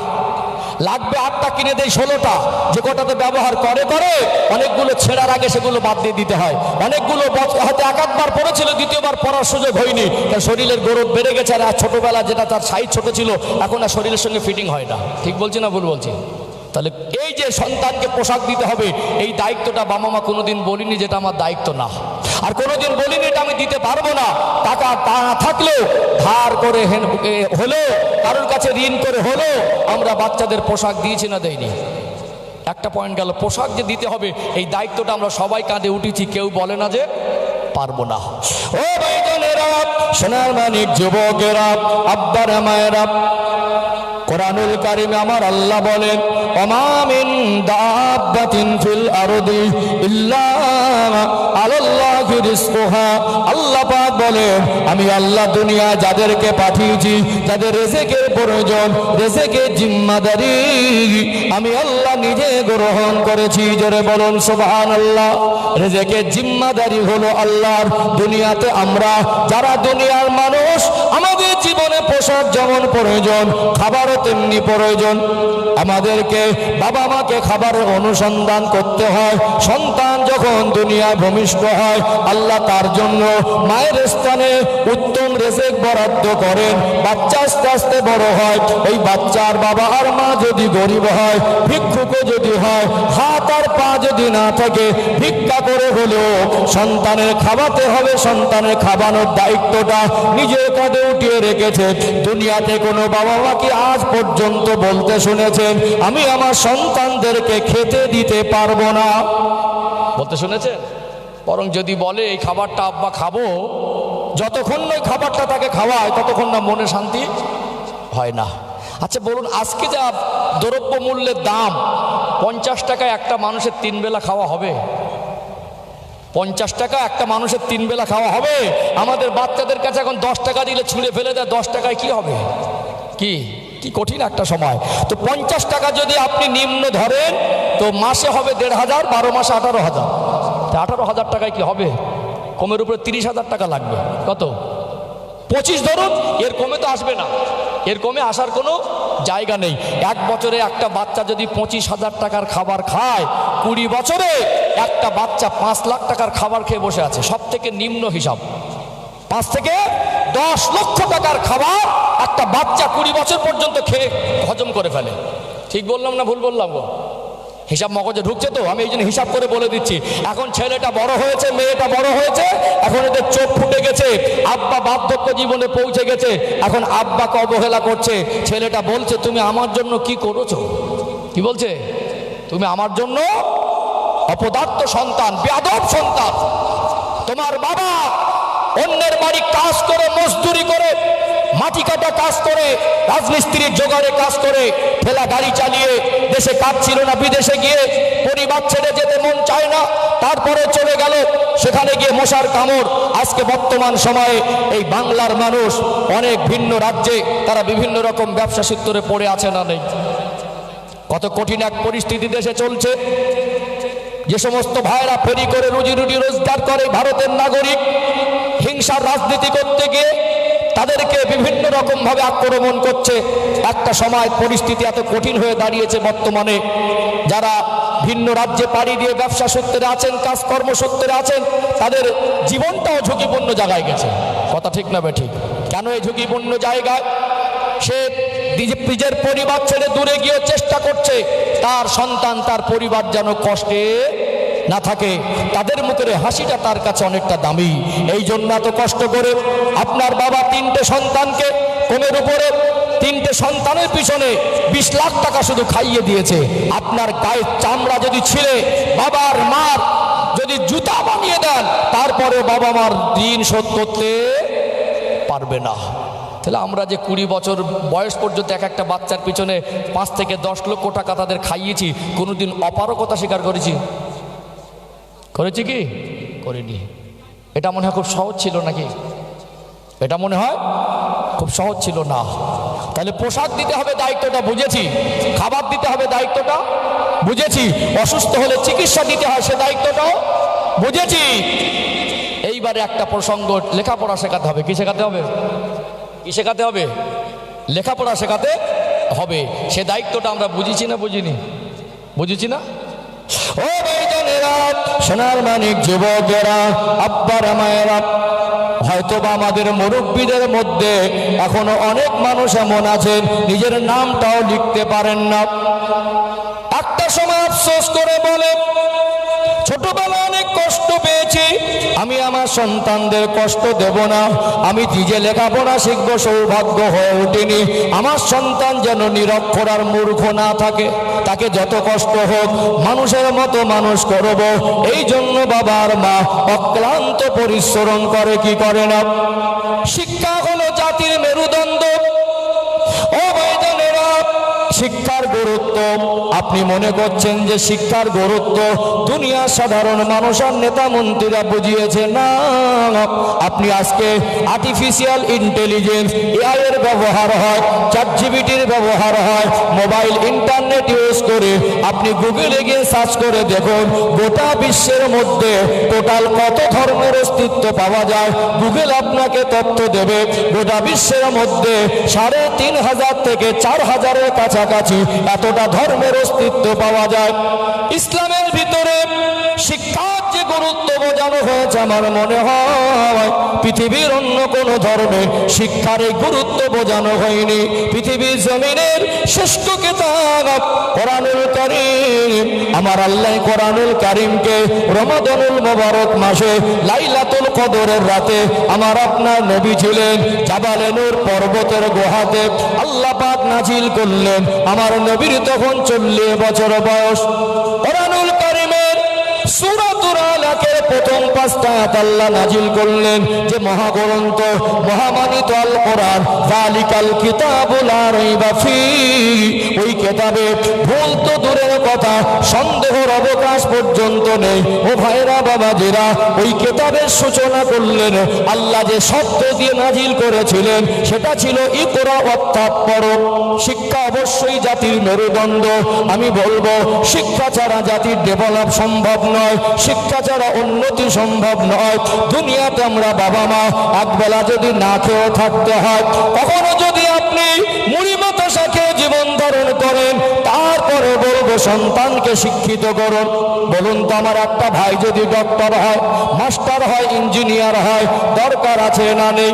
লাগবে 8টা কিনে দেয় 16টা, যে কটাতে ব্যবহার করে অনেকগুলো ছেঁড়ার আগে সেগুলো বাদ দিয়ে দিতে হয়। অনেকগুলো হয়তো এক একবার পরেছিল, দ্বিতীয়বার পরার সুযোগ হয়নি, তার শরীরের গ্রোথ বেড়ে গেছে, আর ছোটবেলা যেটা তার সাইজ ছোট ছিল এখন আর শরীরের সঙ্গে ফিটিং হয় না। ঠিক বলছি না ভুল বলছি? তাহলে এই যে সন্তানকে পোশাক দিতে হবে, এই দায়িত্বটা বাবা মা কোনোদিন বলিনি যেটা আমার দায়িত্ব না, আর কোনোদিন বলিনি এটা আমি দিতে পারবো না। টাকা না থাকলেও ধার করে হলেও কারোর কাছে ঋণ করে হলেও আমরা বাচ্চাদের পোশাক দিয়েছি না দেয়নি? একটা পয়েন্ট গেল, পোশাক যে দিতে হবে এই দায়িত্বটা আমরা সবাই কাঁধে উঠেছি, কেউ বলে না যে পারবো না। ও ভাইজানেরা, সোনার মানিক যুবকেরা, আব্বারা মায়েরা, কোরআনুল কারিমে আমার আল্লাহ বলেন, ওমা মিন দাব্বাতিন ফিল আরদি ইল্লা আলাল্লাহি রিজকুহা। আল্লাহ পাক বলেন, আমি আল্লাহ দুনিয়া যাদেরকে পাঠিয়েছি, যাদের রিজিকের প্রয়োজন, রিজিকের জিম্মাদারি আমি আল্লাহ নিজে গ্রহণ করেছি। জোরে বলুন সুবহানাল্লাহ। রিজিকের জিম্মাদারি হলো আল্লাহর। দুনিয়াতে আমরা যারা দুনিয়ার মানুষ, আমাদের জীবনে পোশাক যেমন প্রয়োজন, খাবারও তেমনি প্রয়োজন। আমাদেরকে বাবা মাকে খাবারের অনুসন্ধান করতে হয়। সন্তান যখন দুনিয়ায় ভূমিষ্ঠ হয়, আল্লাহ তার জন্য মায়ের স্থানে উত্তম রিজিক বরাদ্দ করেন। বাচ্চা আস্তে আস্তে বড় হয়, ওই বাচ্চার বাবা আর মা যদি গরিব হয়, ভিক্ষুকও যদি হয়, হাত আর পা যদি না থাকে, ভিক্ষা করে হলেও সন্তানের খাওয়াতে হবে। সন্তানের খাওয়ানোর দায়িত্বটা নিজের কাঁধে উঠিয়ে রেখেছে। দুনিয়াতে কোনো বাবা মা কি আজ পর্যন্ত বলতে শুনেছেন আমি আমার সন্তানদেরকে খেতে দিতে পারবো না? বলতে শুনেছেন? বরং যদি বলে এই খাবারটা আব্বা খাবো, যতক্ষণ না খাবারটা তাকে খাওয়ায় ততক্ষণ না মনে শান্তি হয় না। আচ্ছা বলুন, আজকে যা দ্রব্য মূল্যের দাম, 50 টাকায় একটা মানুষের 3 বেলা খাওয়া হবে? 50 টাকা একটা মানুষের 3 বেলা খাওয়া হবে? আমাদের বাচ্চাদের কাছে এখন 10 টাকা দিলে ছুঁড়ে ফেলে দেয়। 10 টাকায় কি হবে? কি কি কঠিন একটা সময়। তো 50 টাকা যদি আপনি নিম্ন ধরেন তো মাসে হবে 1,500, 12 মাসে 18,000। 18,000 টাকায় কি হবে? কমের উপরে 30,000 টাকা লাগবে। কত? 25 ধরুন, এর কমে তো আসবে না, এর কমে আসার কোনো জায়গা নেই। এক বছরে একটা বাচ্চা যদি 25,000 টাকার খাবার খায়, 20 বছরে একটা বাচ্চা 5 লাখ টাকার খাবার খেয়ে বসে আছে। সব থেকে নিম্ন হিসাব 5 থেকে 10 লক্ষ টাকার খাবার একটা বাচ্চা 20 বছর পর্যন্ত খেয়ে হজম করে ফেলে। ঠিক বললাম না ভুল বললাম গো? হিসাব মগজে ঢুকছে তো? আমি এই জন্য হিসাব করে বলে দিচ্ছি। এখন ছেলেটা বড় হয়েছে, মেয়েটা বড় হয়েছে, এখন এদের চোখ ফুটে গেছে, আব্বা বার্ধক্য জীবনে পৌঁছে গেছে, এখন আব্বাকে অবহেলা করছে। ছেলেটা বলছে, তুমি আমার জন্য কি করেছো? কি বলছে? তুমি আমার জন্য অপদার্থ সন্তান, বেয়াদব সন্তান। তোমার বাবা অন্যের বাড়ি কাজ করে, মজদুরি করে, মাটি কাটা কাজ করে, রাজমিস্ত্রির জোগাড়ে কাজ করে, ঠেলা গাড়ি চালিয়ে, দেশে কাজ ছিল না, বিদেশে গিয়ে পরিবার ছেড়ে যেতে মন চায় না, তারপরে চলে গেল, সেখানে গিয়ে মশার কামড়। আজকে বর্তমান সময়ে এই বাংলার মানুষ অনেক ভিন্ন রাজ্যে তারা বিভিন্ন রকম ব্যবসা সূত্রে পড়ে আছে না নেই? কত কঠিন এক পরিস্থিতি দেশে চলছে। যে সমস্ত ভাইরা ফেরি করে রুজি রুটি রোজগার করে, ভারতের নাগরিক, হিংসার রাজনীতি করতে গিয়ে তাদেরকে বিভিন্ন রকম ভাবে আক্রমণ করছে। একটা সময় পরিস্থিতি এত কঠিন হয়ে দাঁড়িয়েছে বর্তমানে, যারা ভিন্ন রাজ্যে পাড়ি দিয়ে ব্যবসা সূত্রে আছেন, কাজকর্ম সূত্রে আছেন, তাদের জীবনটাও ঝুঁকিপূর্ণ জায়গায় গেছে। কথা ঠিক না বেঠিক? কেন এই ঝুঁকিপূর্ণ জায়গায়? সে নিজের পরিবার ছেড়ে দূরে গিয়ে চেষ্টা করছে তার সন্তান, তার পরিবার যেন কষ্টে না থাকে, তাদের মুখের হাসিটা তার কাছে অনেকটা দামি। এই জন্য এত কষ্ট করে আপনার বাবা 3টে সন্তানকে, কোমের উপরে 3টে সন্তানের পিছনে 20 লাখ টাকা শুধু খাইয়ে দিয়েছে। আপনার গায়ের চামড়া যদি ছিঁড়ে বাবার মার যদি জুতা বানিয়ে দেন, তারপরে বাবা মার ঋণ শোধ করতে পারবে না। তাহলে আমরা যে 20 বছর বয়স পর্যন্ত এক একটা বাচ্চার পিছনে 5 থেকে 10 লক্ষ টাকা তাদের খাইয়েছি, কোনোদিন অপারগতা স্বীকার করেছি? করেছি কি? করিনি। এটা মনে হয় খুব সহজ ছিল নাকি? এটা মনে হয় খুব সহজ ছিল না। তাহলে পোশাক দিতে হবে, দায়িত্বটা বুঝেছি। খাবার দিতে হবে, দায়িত্বটা বুঝেছি। অসুস্থ হলে চিকিৎসা দিতে হয়, সে দায়িত্বটাও বুঝেছি। এইবারে একটা প্রসঙ্গ, লেখাপড়া শেখাতে হবে। কি শেখাতে হবে? কি শেখাতে হবে? লেখাপড়া শেখাতে হবে। সে দায়িত্বটা আমরা বুঝেছি না বুঝিনি? বুঝেছি না? ও ভাইজানেরা, সোনার মানিক যুবকেরা, আব্বারা মায়েরা, হয়তোবা আমাদের মুরব্বীদের মধ্যে এখনো অনেক মানুষ এমন আছেন নিজের নামটাও লিখতে পারেন না। একটা সময় আফসোস করে বলে, ছোটবেলায় অনেক কষ্ট পেয়েছি, আমি আমার সন্তানদের কষ্ট দেব না। আমি নিজে লেখাপড়া শিখবো, সৌভাগ্য হয়ে ওঠেনি। আমার সন্তান যেন নিরক্ষর আর মূর্খ না থাকে, তাকে যত কষ্ট হোক মানুষের মতো মানুষ করব। এই জন্য বাবা আর মা অক্লান্ত পরিশ্রম করে, কি করে না? শিক্ষা হলো জাতির মেরুদণ্ড। ও ভাইজানেরা, শিক্ষার গুরুত্ব আপনি মনে করছেন যে শিক্ষার গুরুত্ব দুনিয়ার সাধারণ মানুষ আর নেতা মন্ত্রীরা বুঝিয়েছে না। আপনি আজকে আর্টিফিশিয়াল ইন্টেলিজেন্স, এআই এর ব্যবহার হয়, চ্যাটজিপিটির ব্যবহার হয়, মোবাইল ইন্টারনেট ইউজ করে আপনি গুগলে গিয়ে সার্চ করে দেখুন গোটা বিশ্বের মধ্যে টোটাল কত ধর্মের অস্তিত্ব পাওয়া যায়। গুগল আপনাকে তথ্য দেবে গোটা বিশ্বের মধ্যে 3500 থেকে 4000-এর কাছাকাছি এতটা ধর্মের অস্তিত্ব পাওয়া যায়। ইসলামের ভিতরে শিক্ষার যে গুরুত্ব বোঝানো হয়েছে, আমার মনে হয় পৃথিবীর অন্য কোনো ধর্মে শিক্ষার এই গুরুত্ব বোঝানো হয়নি। পৃথিবীর জমিনের শ্রেষ্ঠ কিতাব কোরআনুল কারীম, আমার আল্লাহ কোরআনুল কারীমকে রমাদানুল মুবারক মাসে লাইলাতুল কদরের রাতে আমার আপনার নবী ছিলেন জাবালে নূর পর্বতের গুহাতে আল্লাহ পাক নাজিল করলেন। আমার নবীর তখন 40 বছর বয়স। কোরআনুল কারীমের সূরাতুল আলাকের প্রথম 5টা আয়াত আল্লাহ নাজিল করলেন যে মহাগ্রন্থ, মহামানিত আল কোরআন, যালিকাল কিতাবু লা রাইবা ফীহি, ওই কিতাবে ভুল তো দূরের কথা, সন্দেহের অবকাশ পর্যন্ত নেই। ও ভাইরা বাবাজিরা, ওই কিতাবের সূচনা করলেন আল্লাহ যে শব্দ দিয়ে নাজিল করেছিলেন সেটা ছিল ইকরা, অর্থাৎ পড়ো। শিক্ষা অবশ্যই জাতির মেরুদণ্ড। আমি বলবো শিক্ষা ছাড়া জাতির ডেভেলপ সম্ভব নয়, শিক্ষা ছাড়া উন্নতি সম্ভব নয়। দুনিয়াতে আমরা বাবা মা একবেলা যদি না খেয়ে থাকতে হয়, কখনো যদি আপনি মুড়ি বাতাসা খেয়ে জীবন ধারণ করেন, তারপরে বলবো সন্তানকে শিক্ষিত করুন। বলুন তো, আমার একটা ভাই যদি ডক্টর হয়, মাস্টার হয়, ইঞ্জিনিয়ার হয়, দরকার আছে না নেই?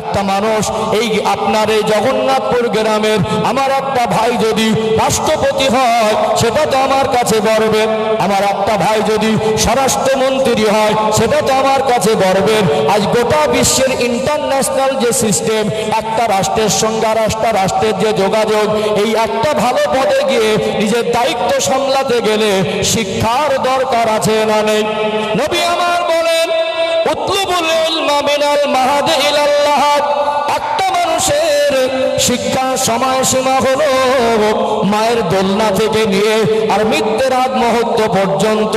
একটা মানুষ এই আপনার এই জগন্নাথপুর গ্রামের আমার একটা ভাই যদি রাষ্ট্রপতি হয়, সেটা তো আমার কাছে গর্বের। আমার একটা ভাই যদি স্বরাষ্ট্রমন্ত্রী হয়, সেটা তো আমার কাছে গর্বের। আজ গোটা বিশ্বের ইন্টারন্যাশনাল যে সিস্টেম, একটা রাষ্ট্রের সঙ্গে আর একটা রাষ্ট্রের যে যোগাযোগ, এই একটা ভালো পদে গিয়ে নিজের দায়িত্ব সামলাতে গেলে শিক্ষার দরকার আছে না নেই? নবী আমার বলেন, উতলুবুল ইলমা মিনাল মাহাদি ইলাল লাহাদ। একটা মানুষের শিক্ষার সময়সীমা হলো মায়ের দোলনা থেকে নিয়ে আর মৃত্যুর আগ মুহূর্ত পর্যন্ত।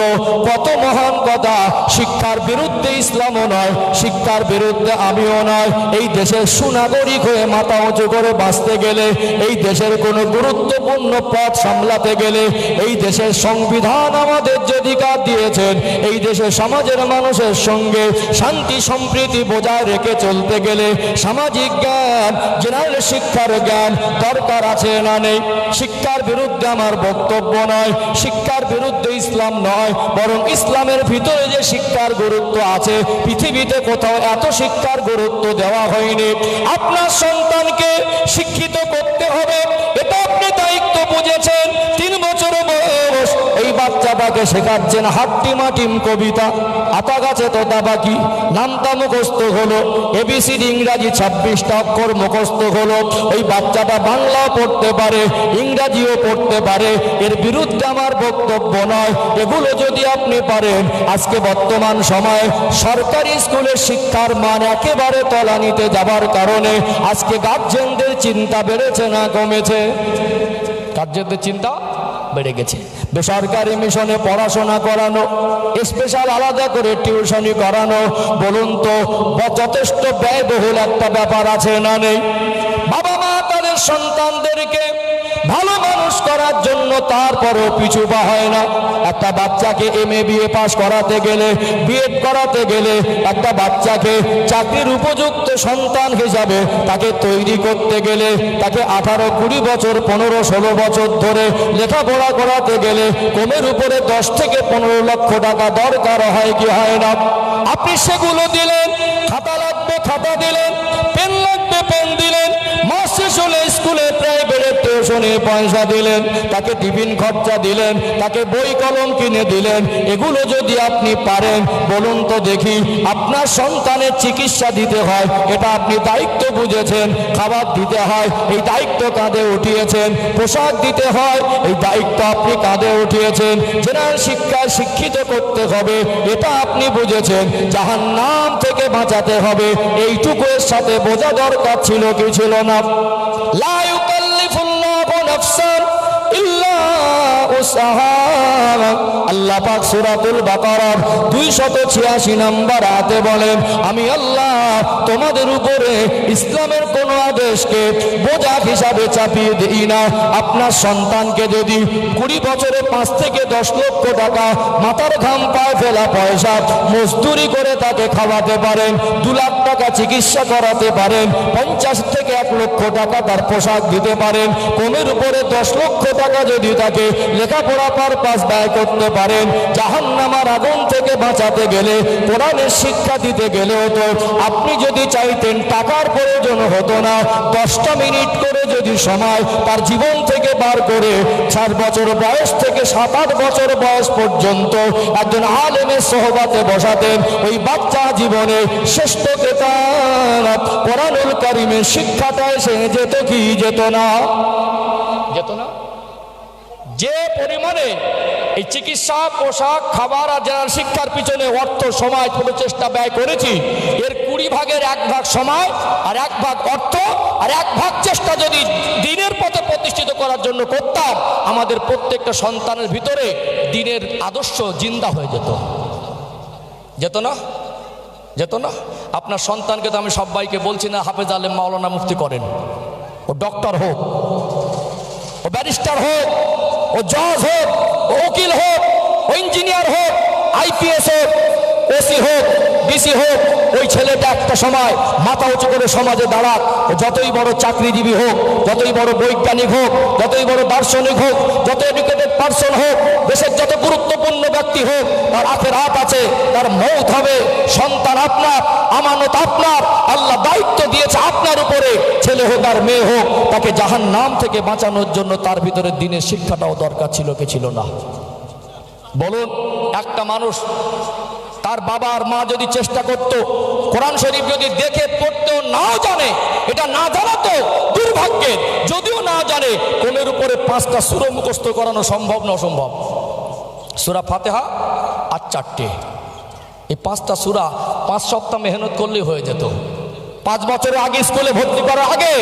কত মহান কথা! শিক্ষার বিরুদ্ধে ইসলামও নয়, শিক্ষার বিরুদ্ধে আমিও নয়। এই দেশের সুনাগরিক হয়ে মাথা উঁচু করে বাঁচতে গেলে, এই দেশের কোনো গুরুত্বপূর্ণ পদ সামলাতে গেলে, এই দেশের সংবিধান আমাদের যে অধিকার দিয়েছেন, এই দেশের সমাজের মানুষের সঙ্গে শান্তি সম্প্রীতি বজায় রেখে চলতে গেলে সামাজিক জ্ঞান, জেনারেল শিক্ষার জ্ঞান দরকার আছে না নেই? শিক্ষার বিরুদ্ধে আমার বক্তব্য নয়, শিক্ষার বিরুদ্ধে ইসলাম নয়, বরং ইসলামের ভিতরে যে শিক্ষার গুরুত্ব আছে, পৃথিবীতে কোথাও এত শিক্ষার গুরুত্ব দেওয়া হয়নি। আপনার সন্তানকে শিক্ষিত করতে হবে, এটা আপনি দায়িত্ব বুঝেছেন। 3 বছর বয়স এই বাচ্চাটাকে বাচ্চাটাকে শেখাচ্ছেন হাট্টিমাটিম কবিতা, আতা গাছে তোতা পাখি, নামটা মুখস্থ হলো, এবিসিডি ইংরাজি 26টা অক্ষর মুখস্থ হলো। ওই বাচ্চাটা বাংলাও পড়তে পারে, ইংরাজিও পড়তে পারে। এর বিরুদ্ধে আমার বক্তব্য নয়। এগুলো যদি আপনি পারেন, আজকে বর্তমান সময়ে সরকারি স্কুলের শিক্ষার মান একেবারে তলানিতে যাবার কারণে আজকে গার্জেনদের চিন্তা বেড়েছে না কমেছে? গার্জেনদের চিন্তা বেড়ে গেছে। বেসরকারি মিশনে পড়াশোনা করানো, স্পেশাল আলাদা করে টিউশনি করানো, বলুন তো যথেষ্ট ব্যয়বহুল একটা ব্যাপার আছে না নেই? বাবা মা তাদের সন্তানদেরকে ভালো মানুষ করার জন্য তারপরও পিছু পা হয় না। একটা বাচ্চাকে MA BA পাস করাতে গেলে, বিএড করাতে গেলে, একটা বাচ্চাকে চাকরির উপযুক্ত সন্তান হিসাবে তাকে তৈরি করতে গেলে, তাকে 18 20 বছর 15 16 বছর ধরে লেখাপড়া করাতে গেলে কমের উপরে 10 থেকে 15 লক্ষ টাকা দরকার হয় কি হয় না? আপনি সেগুলো দিলেন, খাতা লাগবে খাতা দিলেন, পেন লাগবে পেন দিলেন, মাস শেষ হলে স্কুলে প্রাইভেট টিউশনে পয়সা দিলেন, তাকে টিফিন খরচা দিলেন, তাকে বই কলম কিনে দিলেন। এগুলো যদি আপনি পারেন, বলুন তো দেখি, আপনার সন্তানের চিকিৎসা দিতে হয়, এটা আপনি দায়িত্ব বুঝেছেন। খাবার দিতে হয়, এই দায়িত্ব কাঁধে উঠিয়েছেন। পোশাক দিতে হয়, এই দায়িত্ব আপনি কাঁধে উঠিয়েছেন। জেনারেল শিক্ষায় শিক্ষিত করতে হবে, এটা আপনি বুঝেছেন। জাহান্নাম থেকে বাঁচাতে হবে, এইটুকু এর সাথে বোঝা দরকার ছিল কি ছিল না? লা ইউকাল্লিফুল্লাহু নাফসান ইল্লা উসআহা। আল্লাহ পাক সূরাতুল বাকারার 286 নম্বর আয়াতে বলেন, আমি আল্লাহ তোমাদের উপরে ইসলামের কোন আদেশকে বোঝা হিসাবে চাপিয়ে দিই না। আপনার সন্তানকে যদি 20 বছরে 5 থেকে 10 লক্ষ টাকা মাথার ঘাম পায়ে ফেলা পয়সা মজদুরি করে তাকে খাওয়াতে পারেন, 2 লাখ টাকা চিকিৎসা করাতে পারেন, 50 থেকে 1 লক্ষ টাকা তার পোশাক দিতে পারেন, কমের উপরে 10 লক্ষ টাকা যদি তাকে লেখাপড়া পারপাস ব্যয় করতে পারেন, জাহান্নামের আগুন থেকে বাঁচাতে গেলে, কোরআনের শিক্ষা দিতে গেলে হতো। আপনি যদি চাইতেন টাকার প্রয়োজন হতো না, 10টা মিনিট করে যদি সময় তার জীবন থেকে বার করে 4 বছর বয়স থেকে 7-8 বছর বয়স পর্যন্ত একজন আলেমের সোহবাতে বসাতেন, ওই বাচ্চা জীবনে শ্রেষ্ঠ কিতাব কোরআনুল কারীমের শিক্ষাটা এসে যেত কি যেত না? যেত না? যে পরিমাণে এই চিকিৎসা, পোশাক, খাবার আর জেনারেল শিক্ষার পিছনে অর্থ, সময়, প্রচেষ্টা ব্যয় করেছি, এর 20 ভাগের 1 ভাগ সময় আর 1 ভাগ অর্থ আর 1 ভাগ চেষ্টা যদি দিনের পথে প্রতিষ্ঠিত করার জন্য করতাম, আমাদের প্রত্যেকটা সন্তানের ভিতরে দিনের আদর্শ জিন্দা হয়ে যেত। যেত না? যেত না? আপনার সন্তানকে তো আমি সবাইকে বলছি না হাফেজ আলেম মাওলানা মুফতি করেন। ও ডক্টর হোক, ও ব্যারিস্টার হোক, ও জজ হোক, ও উকিল হোক, ও ইঞ্জিনিয়ার হোক, IPS হোক, OC হোক, DC হোক, ওই ছেলেটা একটা সময় মাথা উঁচু করে সমাজে দাঁড়াক। ও যতই বড় চাকরিজীবী হোক, যতই বড় বৈজ্ঞানিক হোক, যতই বড় দার্শনিক হোক, যত এডুকেটেড পার্সন হোক, দেশের যত গুরুত্বপূর্ণ ব্যক্তি হোক, তার আখিরাত আছে, তার মওত হবে। সন্তান আপনার, আমানত আপনার, আল্লাহ দায়িত্ব দিয়েছে আপনার উপরে। ছেলে হোক আর মেয়ে হোক, তাকে জাহান্নাম থেকে বাঁচানোর জন্য তার ভিতরে দিনের শিক্ষাটাও দরকার ছিল কি ছিল না? বলুন, একটা মানুষ তার বাবা আর মা যদি চেষ্টা করত, কোরআন শরীফ যদি দেখে পড়তেও নাও জানে, এটা না জানা তো দুর্ভাগ্যের, যদিও না জানে, কোনের উপরে 5টা সূরা মুখস্থ করানো সম্ভব না অসম্ভব? সূরা ফাতিহা আর 4টে, এই 5টা সূরা 5 সপ্তাহ মেহনত করলেই হয়ে যেত। 5 বছরের আগে স্কুলে ভর্তি করার আগে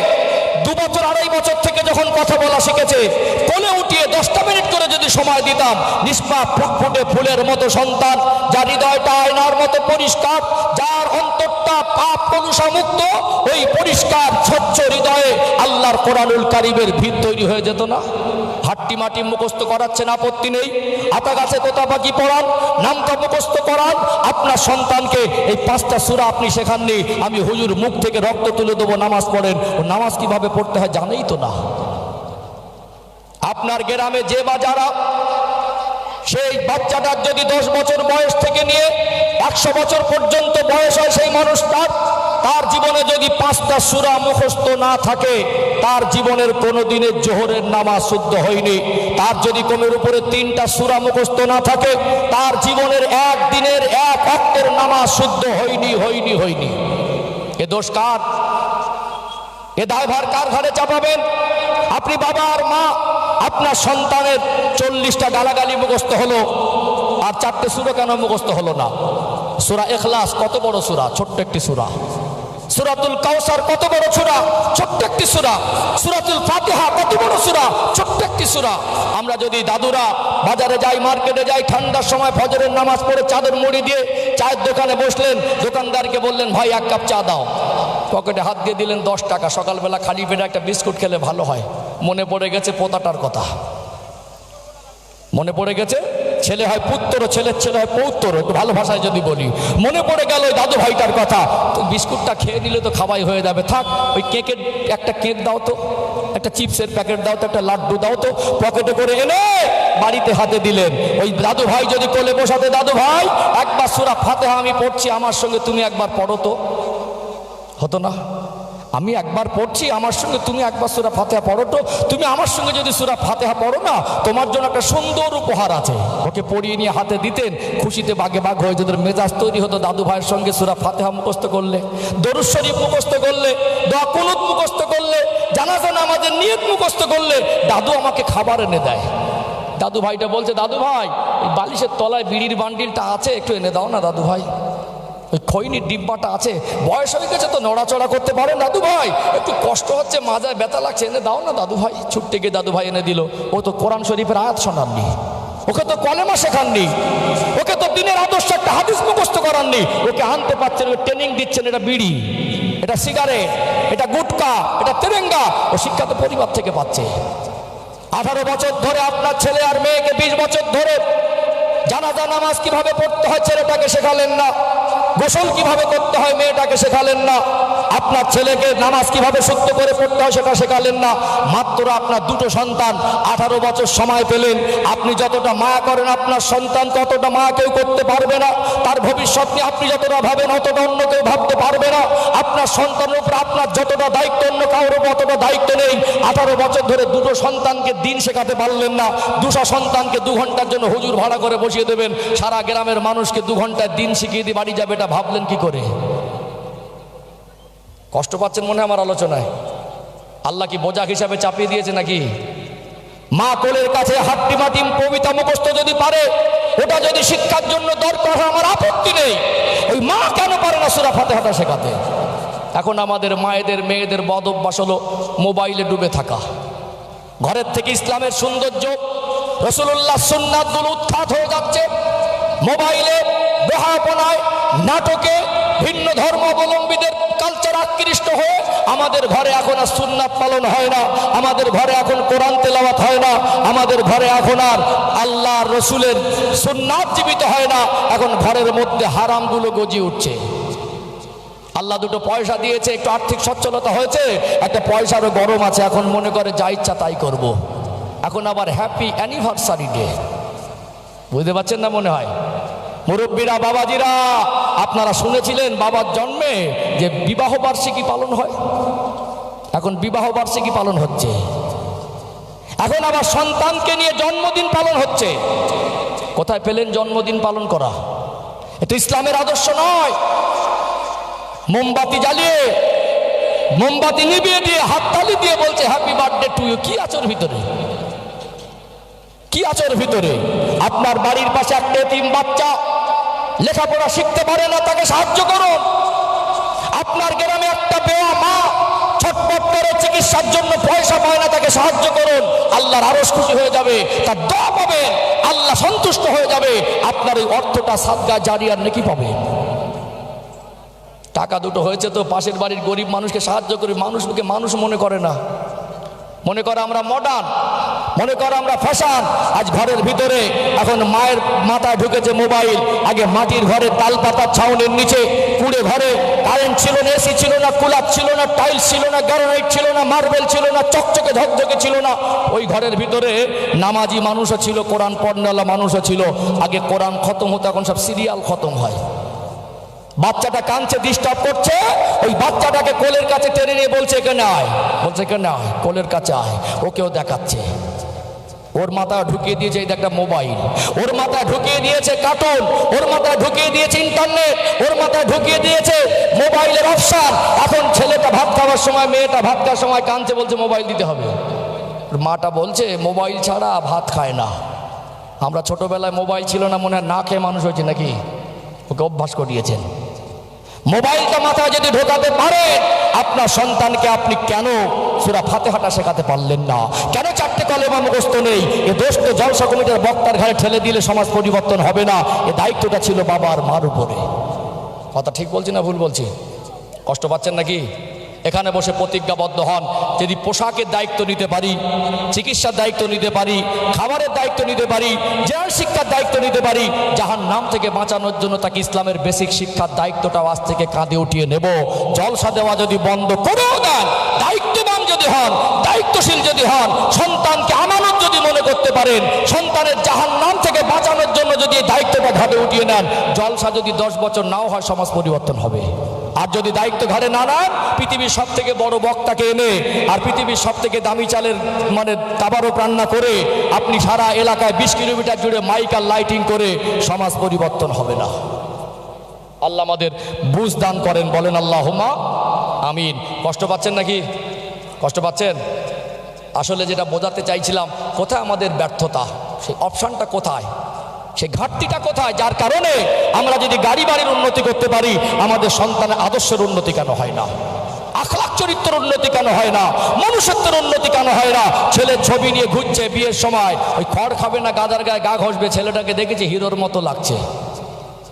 2 বছর 2.5 বছর থেকে যখন কথা বলা শিখেছে, কোলে উঠিয়ে 10টা মিনিট করে যদি সময় দিতাম, নিষ্পাপ ফুটফুটে ফুলের মতো সন্তান, যার হৃদয়টা আয়নার মতো পরিষ্কার, যার অন্তরটা পাপ কলুষা মুক্ত, ওই পরিষ্কার স্বচ্ছ হৃদয়ে আল্লাহর কোরআনুল কারীমের ভিত তৈরি হয়ে যেত না? হাট্টি মাটি মুখস্থ করাচ্ছেন, আপত্তি নেই। আতা গাছে তোতা পাখি পড়ান, নামটা মুখস্থ করান। আপনার সন্তানকে এই 5টা সূরা আপনি শেখাননি, আমি হুজুর মুখ থেকে রক্ত তুলে দেবো নামাজ পড়েন, ও নামাজ কিভাবে পড়তে হয় জানেই তো না। আপনার গ্রামে যে বা যারা সেই বাচ্চাটার যদি 10 বছর বয়স থেকে নিয়ে 100 বছর পর্যন্ত বয়স হয় সেই মানুষটার, তার জীবনে যদি 5টা সূরা মুখস্থ না থাকে, তার জীবনের কোনো দিনের জোহরের নামাজ শুদ্ধ হয়নি। তার যদি কোনোর উপরে 3টা সূরা মুখস্থ না থাকে, তার জীবনের একদিনের এক ওয়াক্তের নামাজ শুদ্ধ হয়নি। এ দোষ কার? এ দায়ভার কার ঘাড়ে চাপাবেন? আপনি বাবা আর মা, আপনার সন্তানের 40টা গালাগালি মুখস্থ হলো, আর 4টে সূরা কেন মুখস্থ হলো না? সূরা ইখলাস কত বড় সূরা, ছোট্ট একটি সূরা। সূরাতুল কাউসার কত বড় সূরা, ছোট্ট একটি সূরা। সূরাতুল ফাতিহা কত বড় সূরা, ছোট্ট একটি সূরা। আমরা যদি দাদুরা বাজারে যাই, মার্কেটে যাই, ঠান্ডার সময় ফজরের নামাজ পড়ে চাদর মুড়ি দিয়ে চায়ের দোকানে বসলেন, দোকানদারকে বললেন ভাই 1 কাপ চা দাও, পকেটে হাত দিয়ে দিলেন 10 টাকা। সকালবেলা খালি পেটে একটা বিস্কুট খেলে ভালো হয়। মনে পড়ে গেছে পোতাটার কথা, মনে পড়ে গেছে ছেলে হয় পুত্র, ছেলের ছেলে হয় পৌত্র, একটু ভালো ভাষায় যদি বলি। মনে পড়ে গেল ওই দাদু ভাইটার কথা। তো বিস্কুটটা খেয়ে নিলে তো খাওয়াই হয়ে যাবে, থাক ওই কেকের একটা কেক দাও তো, একটা চিপসের প্যাকেট দাও তো, একটা লাড্ডু দাও তো, পকেটে করে এনে বাড়িতে হাতে দিলেন। ওই দাদু ভাই যদি কোলে বসাতে, দাদু ভাই একবার সূরা ফাতিহা আমি পড়ছি, আমার সঙ্গে তুমি একবার পড়ো তো, হতো না? আমি একবার পড়ছি, আমার সঙ্গে তুমি একবার সূরা ফাতিহা পড়ো তো। তুমি আমার সঙ্গে যদি সূরা ফাতিহা পড়ো না, তোমার জন্য একটা সুন্দর উপহার আছে। ওকে পড়িয়ে নিয়ে হাতে দিতেন, খুশিতে বাগে বাগ হয়ে যেত, মেজাজ তৈরি হতো। দাদু ভাইয়ের সঙ্গে সূরা ফাতিহা মুখস্থ করলে, দরুদ শরীফ মুখস্থ করলে, দোয়া কুনুত মুখস্থ করলে, জানাজা নামাজের নিয়ত মুখস্থ করলে, দাদু আমাকে খাবার এনে দেয়। দাদু ভাইটা বলছে, দাদু ভাই এই বালিশের তলায় বিড়ির বান্ডিলটা আছে, একটু এনে দাও না দাদু ভাই। ওই খৈনির ডিব্বাটা আছে, বয়স হয়ে গেছে তো নড়াচড়া করতে পারেন দাদু ভাই, একটু কষ্ট হচ্ছে, মাজায় ব্যথা লাগছে, এনে দাও না দাদু ভাই। ছুটতে গিয়ে দাদু ভাই এনে দিল। ও তো কোরআন শরীফের আয়াত শোনাননি, ওকে তো কলেমা শেখাননি, ওকে তো দিনের আদর্শ একটা হাদিস মুখস্থ করাননি। ওকে আনতে পারছেন, ওকে ট্রেনিং দিচ্ছেন, এটা বিড়ি, এটা সিগারেট, এটা গুটকা, এটা তেরেঙ্গা। ও শিক্ষা তো পরিবার থেকে পাচ্ছে। 18 বছর ধরে আপনার ছেলে আর মেয়েকে 20 বছর ধরে জানাজা নামাজ কিভাবে পড়তে হয় ছেলেটাকে শেখালেন না, গোসল কিভাবে করতে হয় মেয়েটাকে শেখালেন না, আপনার ছেলেকে নামাজ কিভাবে শুদ্ধ করে পড়তে হয় সেটা শেখালেন না। মাত্র আপনার 2টো সন্তান, 18 বছর সময় পেলেন। আপনি যতটা মায়া করেন আপনার সন্তান, ততটা মায়া কেউ করতে পারবে না। তার ভবিষ্যৎ নিয়ে আপনি যতটা ভাবেন, অতটা অন্য কেউ ভাবতে পারবে না। আপনার সন্তানের উপর আপনার যতটা দায়িত্ব, অন্য কারোর উপর অতটা দায়িত্ব নেই। 18 বছর ধরে 2টো সন্তানকে দিন শেখাতে পারলেন না। 200 সন্তানকে 2 ঘন্টার জন্য হুজুর ভাড়া করে বসিয়ে দেবেন, সারা গ্রামের মানুষকে 2 ঘন্টায় দিন শিখিয়ে দিয়ে বাড়ি যাবে, এটা ভাবলেন কি করে? কষ্ট পাচ্ছেন মনে আমার আলোচনায়? আল্লাহ কি বোঝা হিসাবে চাপিয়ে দিয়েছে নাকি? মা কোলের কাছে হাট্টি মাটিম কবিতা মুখস্থ যদি পারে, ওটা যদি শিক্ষার জন্য দরকার হয়, আমার আপত্তি নেই। ওই মা কেন পারে না সূরা ফাতিহাটা শেখাতে? এখন আমাদের মায়েদের মেয়েদের বদ অভ্যাস হলো মোবাইলে ডুবে থাকা। ঘরের থেকে ইসলামের সৌন্দর্য, রাসূলুল্লাহ সুন্নাতগুলো উৎখাত হয়ে যাচ্ছে। মোবাইলে, বেহায়াপনায়, নাটকে, ভিন্ন ধর্মাবলম্বীদের কালচার আকৃষ্ট হয়ে আমাদের ঘরে এখন আর সুন্নাত পালন হয় না, আমাদের ঘরে এখন কোরআন তেলাওয়াত হয় না, আমাদের ঘরে এখন আর আল্লাহ রসুলের সুন্নাত জীবিত হয় না। এখন ঘরের মধ্যে হারামগুলো গজিয়ে উঠছে। আল্লাহ 2টো পয়সা দিয়েছে, একটু আর্থিক সচ্ছলতা হয়েছে, একটা পয়সারও গরম আছে, এখন মনে করে যা ইচ্ছা তাই করব। এখন আবার হ্যাপি অ্যানিভার্সারি ডে, বুঝতে পারছেন না? মনে হয় মুরব্বীরা, বাবাজিরা, আপনারা শুনেছিলেন বাবার জন্মে যে বিবাহ বার্ষিকী পালন হয়, এখন বিবাহ বার্ষিকী পালন হচ্ছে। এখন আবার সন্তানকে নিয়ে জন্মদিন পালন হচ্ছে। কোথায় পেলেন জন্মদিন পালন করা? এটা ইসলামের আদর্শ নয়। মোমবাতি জ্বালিয়ে, মোমবাতি নিভিয়ে দিয়ে, হাততালি দিয়ে বলছে হ্যাপি বার্থডে টু ইউ। কি আছে ওর ভিতরে? কি আছে ওর ভিতরে? আপনার বাড়ির পাশে একটা এতিম বাচ্চা লেখাপড়া শিখতে পারে না, তাকে সাহায্য করুন। আপনার গ্রামে একটা বেয়া মা ছটফট করে চিকিৎসার জন্য পয়সা পায় না, তাকে সাহায্য করুন। আল্লাহর আরশ খুশি হয়ে যাবে, তার দোয়া পাবেন, আল্লাহ সন্তুষ্ট হয়ে যাবে। আপনার এই অর্থটা সাদকা জারিয়ার নেকি পাবে। টাকা 2টো হয়েছে তো পাশের বাড়ির গরিব মানুষকে সাহায্য করি। মানুষকে মানুষ মনে করে না, মনে করে আমরা মডার্ন, মনে করে আমরা ফ্যাশন। আজ ঘরের ভিতরে এখন মায়ের মাথায় ঢুকেছে মোবাইল। আগে মাটির ঘরে তাল পাতার ছাউনির নিচে কুড়ে ঘরে কারেন্ট ছিল না, এসি ছিল না, কুলার ছিল না, টাইলস ছিল না, গ্রানাইট ছিল না, মার্বেল ছিল না, চকচকে ঝকঝকে ছিল না। ওই ঘরের ভিতরে নামাজি মানুষও ছিল, কোরআন পড়নেওয়ালা মানুষও ছিল। আগে কোরআন খতম হতো, এখন সব সিরিয়াল খতম হয়। বাচ্চাটা কাঁদছে, ডিস্টার্ব করছে, ওই বাচ্চাটাকে কোলের কাছে টেনে নিয়ে বলছে এখানে আয়, বলছে এখানে আয়, কোলের কাছে আয়, ওকেও দেখাচ্ছে। ওর মাথায় ঢুকিয়ে দিয়েছে এই একটা মোবাইল, ওর মাথায় ঢুকিয়ে দিয়েছে কার্টুন, ওর মাথায় ঢুকিয়ে দিয়েছে ইন্টারনেট, ওর মাথায় ঢুকিয়ে দিয়েছে মোবাইলের অপশন। এখন ছেলেটা ভাত খাওয়ার সময়, মেয়েটা ভাত খাওয়ার সময় কাঁদছে, বলছে মোবাইল দিতে হবে। মাটা বলছে মোবাইল ছাড়া ভাত খায় না। আমরা ছোটবেলায় মোবাইল ছিল না, মনে হয় না খেয়ে মানুষ হয়েছে নাকি? ওকে অভ্যাস করিয়েছেন। মোবাইলটা মাথায় যদি ঢোকাতে পারেন, আপনার সন্তানকে আপনি কেন সূরা ফাতিহাটা শেখাতে পারলেন না? কেন 4টে কলেমা মুখস্থ নেই? এ দোষ তো জলসা কমিটির বক্তার ঘাড়ে ঠেলে দিলে সমাজ পরিবর্তন হবে না। এ দায়িত্বটা ছিল বাবা আর মার উপরে। কথা ঠিক বলছি না ভুল বলছি? কষ্ট পাচ্ছেন নাকি? এখানে বসে প্রতিজ্ঞাবদ্ধ হন, যদি পোশাকের দায়িত্ব নিতে পারি, চিকিৎসার দায়িত্ব নিতে পারি, খাবারের দায়িত্ব নিতে পারি, জেনারেল শিক্ষার দায়িত্ব নিতে পারি, জাহান্নাম থেকে বাঁচানোর জন্য তাকে ইসলামের বেসিক শিক্ষার দায়িত্বটাও আজ থেকে কাঁধে উঠিয়ে নেব। জলসা দেওয়া যদি বন্ধ করেও দেন, দায়িত্ববান যদি হন, দায়িত্বশীল যদি হন, সন্তানকে আমানত যদি মনে করতে পারেন, সন্তানের জাহান্নাম থেকে বাঁচানোর জন্য যদি এই দায়িত্বটা ঘাটে উঠিয়ে নেন, জলসা যদি 10 বছর নাও হয়, সমাজ পরিবর্তন হবে। আর যদি দায়িত্ব ঘাড়ে না নেন, পৃথিবীর সব থেকে বড় বক্তাকে এনে আর পৃথিবীর সব থেকে দামি চালের তাবারক রান্না করে আপনি সারা এলাকায় 20 কিলোমিটার জুড়ে মাইক আর লাইটিং করে সমাজ পরিবর্তন হবে না। আল্লাহ আমাদের বুঝ দান করেন, বলেন আল্লাহুম্মা আমিন। কষ্ট পাচ্ছেন নাকি? কষ্ট পাচ্ছেন? আসলে যেটা বোঝাতে চাইছিলাম, কোথায় আমাদের ব্যর্থতা, সেই অপশনটা কোথায়, সেই ঘাটতিটা কোথায়, যার কারণে আমরা যদি গাড়ি বাড়ির উন্নতি করতে পারি, আমাদের সন্তানের আদর্শের উন্নতি কেন হয় না? আখলাক চরিত্রের উন্নতি কেন হয় না? মনুষ্যত্বের উন্নতি কেন হয় না? ছেলের ছবি নিয়ে ঘুরছে, বিয়ের সময় ওই খড় খাবে না, গাদার গায়ে গা ঘষবে, ছেলেটাকে দেখেছি হিরোর মতো লাগছে।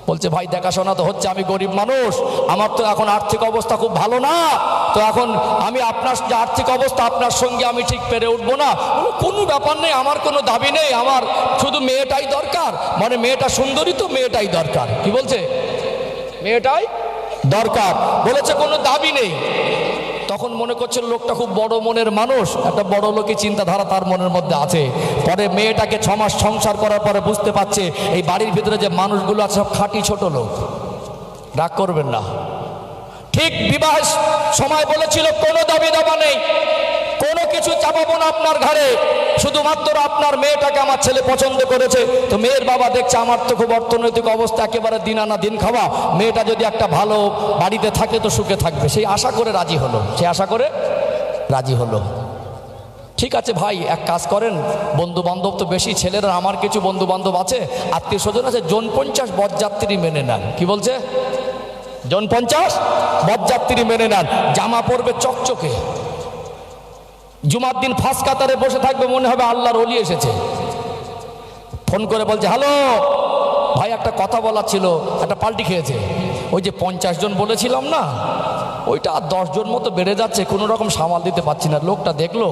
বলছে ভাই দেখাশোনা তো হচ্ছে, আমি গরিব মানুষ, আমার তো এখন আর্থিক অবস্থা খুব ভালো না, তো এখন আমি আপনার যে আর্থিক অবস্থা, আপনার সঙ্গে আমি ঠিক পেরে উঠবো না। কোনো ব্যাপার নেই, আমার কোনো দাবি নেই, আমার শুধু মেয়েটাই দরকার, মানে মেয়েটা সুন্দরী তো মেয়েটাই দরকার। কি বলছে? মেয়েটাই দরকার বলেছে, কোনো দাবি নেই। তখন মনে করছিল লোকটা খুব বড় মনের মানুষ, একটা বড় লোকই চিন্তাধারা তার মনের মধ্যে আছে। পরে মেয়েটাকে 6 মাস সংসার করার পরে বুঝতে পারছে এই বাড়ির ভিতরে যে মানুষগুলো আছে সব খাঁটি ছোট লোক। রাগ করবেন না। ঠিক বিবাহের সময় বলেছিল কোনো দাবি দাবা নেই, কোনো কিছু চাপাবো না আপনার ঘরে, শুধুমাত্র আপনার মেয়েটাকে আমার ছেলে পছন্দ করেছে। তো মেয়ের বাবা দেখছে আমার তো খুব অর্থনৈতিক অবস্থা একেবারে দিন আনা দিন খাওয়া, মেয়েটা যদি একটা ভালো বাড়িতে থাকে তো সুখে থাকবে, সেই আশা করে রাজি হলো, সে আশা করে রাজি হলো। ঠিক আছে ভাই, এক কাজ করেন, বন্ধু বান্ধব তো বেশি ছেলেরা, আমার কিছু বন্ধু বান্ধব আছে, আত্মীয় স্বজন আছে, জন 50 বরযাত্রী মেনে নেন। কি বলছে? জন 50 বরযাত্রী মেনে নেন, জামা পরবে চকচকে, জুমার দিন ফাঁস কাতারে বসে থাকবে, মনে হবে আল্লাহর ওলি এসেছে। ফোন করে বলছে হ্যালো ভাই, একটা কথা বলার ছিল, একটা পাল্টি খেয়েছে, ওই যে 50 জন বলেছিলাম না, ওইটা আর 10 জন মতো বেড়ে যাচ্ছে, কোনো রকম সামাল দিতে পারছি না। লোকটা দেখলো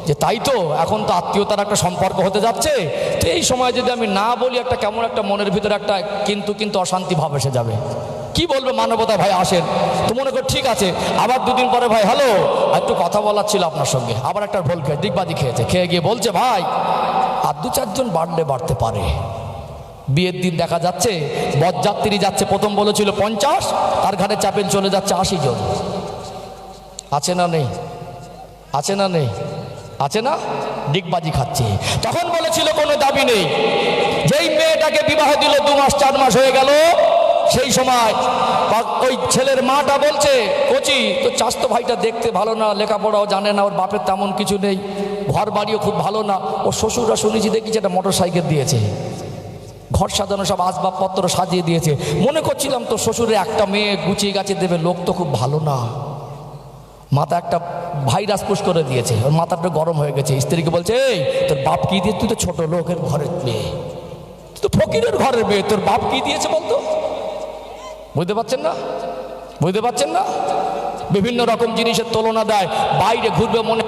যে তাই তো, এখন তো আত্মীয়তার একটা সম্পর্ক হতে যাচ্ছে, তো এই সময় যদি আমি না বলি, একটা কেমন একটা মনের ভিতরে একটা কিন্তু অশান্তি ভাব এসে যাবে। কি বলবে মানবতা, ভাই আসেন। তো মনে কর ঠিক আছে, আবার 2 দিন পরে ভাই হ্যালো, একটু কথা বলার ছিল আপনার সঙ্গে, আবার একটা ভুল খেয়ে দিকবাদি খেয়েছে, খেয়ে গিয়ে বলছে ভাই আর 2-4 জন বাড়তে পারে। বিয়ের দিন দেখা যাচ্ছে বরযাত্রী যাচ্ছে, প্রথম বলেছিল 50, তার ঘাড়ে চাপেন চলে যাচ্ছে 80 জন। আছে না নেই? আছে না নেই? আছে না? ডিগবাজি খাচ্ছে। তখন বলেছিল কোনো দাবি নেই, যেই মেয়েটাকে বিবাহ দিল 2 মাস 4 মাস হয়ে গেল, সেই সময় ওই ছেলের মাটা বলছে কচি, তো চাস্তো ভাইটা দেখতে ভালো না, লেখাপড়াও জানে না, ওর বাপের তেমন কিছু নেই, ঘর বাড়িও খুব ভালো না, ওর শ্বশুররা শুনেছি দেখেছি একটা মোটরসাইকেল দিয়েছে, ঘর সাজানো সব আসবাবপত্র সাজিয়ে দিয়েছে, মনে করছিলাম তো শ্বশুরে একটা মেয়ে গুছিয়ে গাছে দেবে, লোক তো খুব ভালো না। মাথা একটা ভাইরাস পুশ করে দিয়েছে, ওর মাথাটা গরম হয়ে গেছে। স্ত্রীকে বলছে এই তোর বাপ কি দিয়ে, তুই তো ছোট লোকের ঘরের মেয়ে, তুই তো ফকিরের ঘরের মেয়ে, তোর বাপ কি দিয়েছে বলতো? বুঝতে পারছেন না? বুঝতে পারছেন না? বিভিন্ন রকম জিনিসের তুলনা দেয়, বাইরে ঘুরবে মনে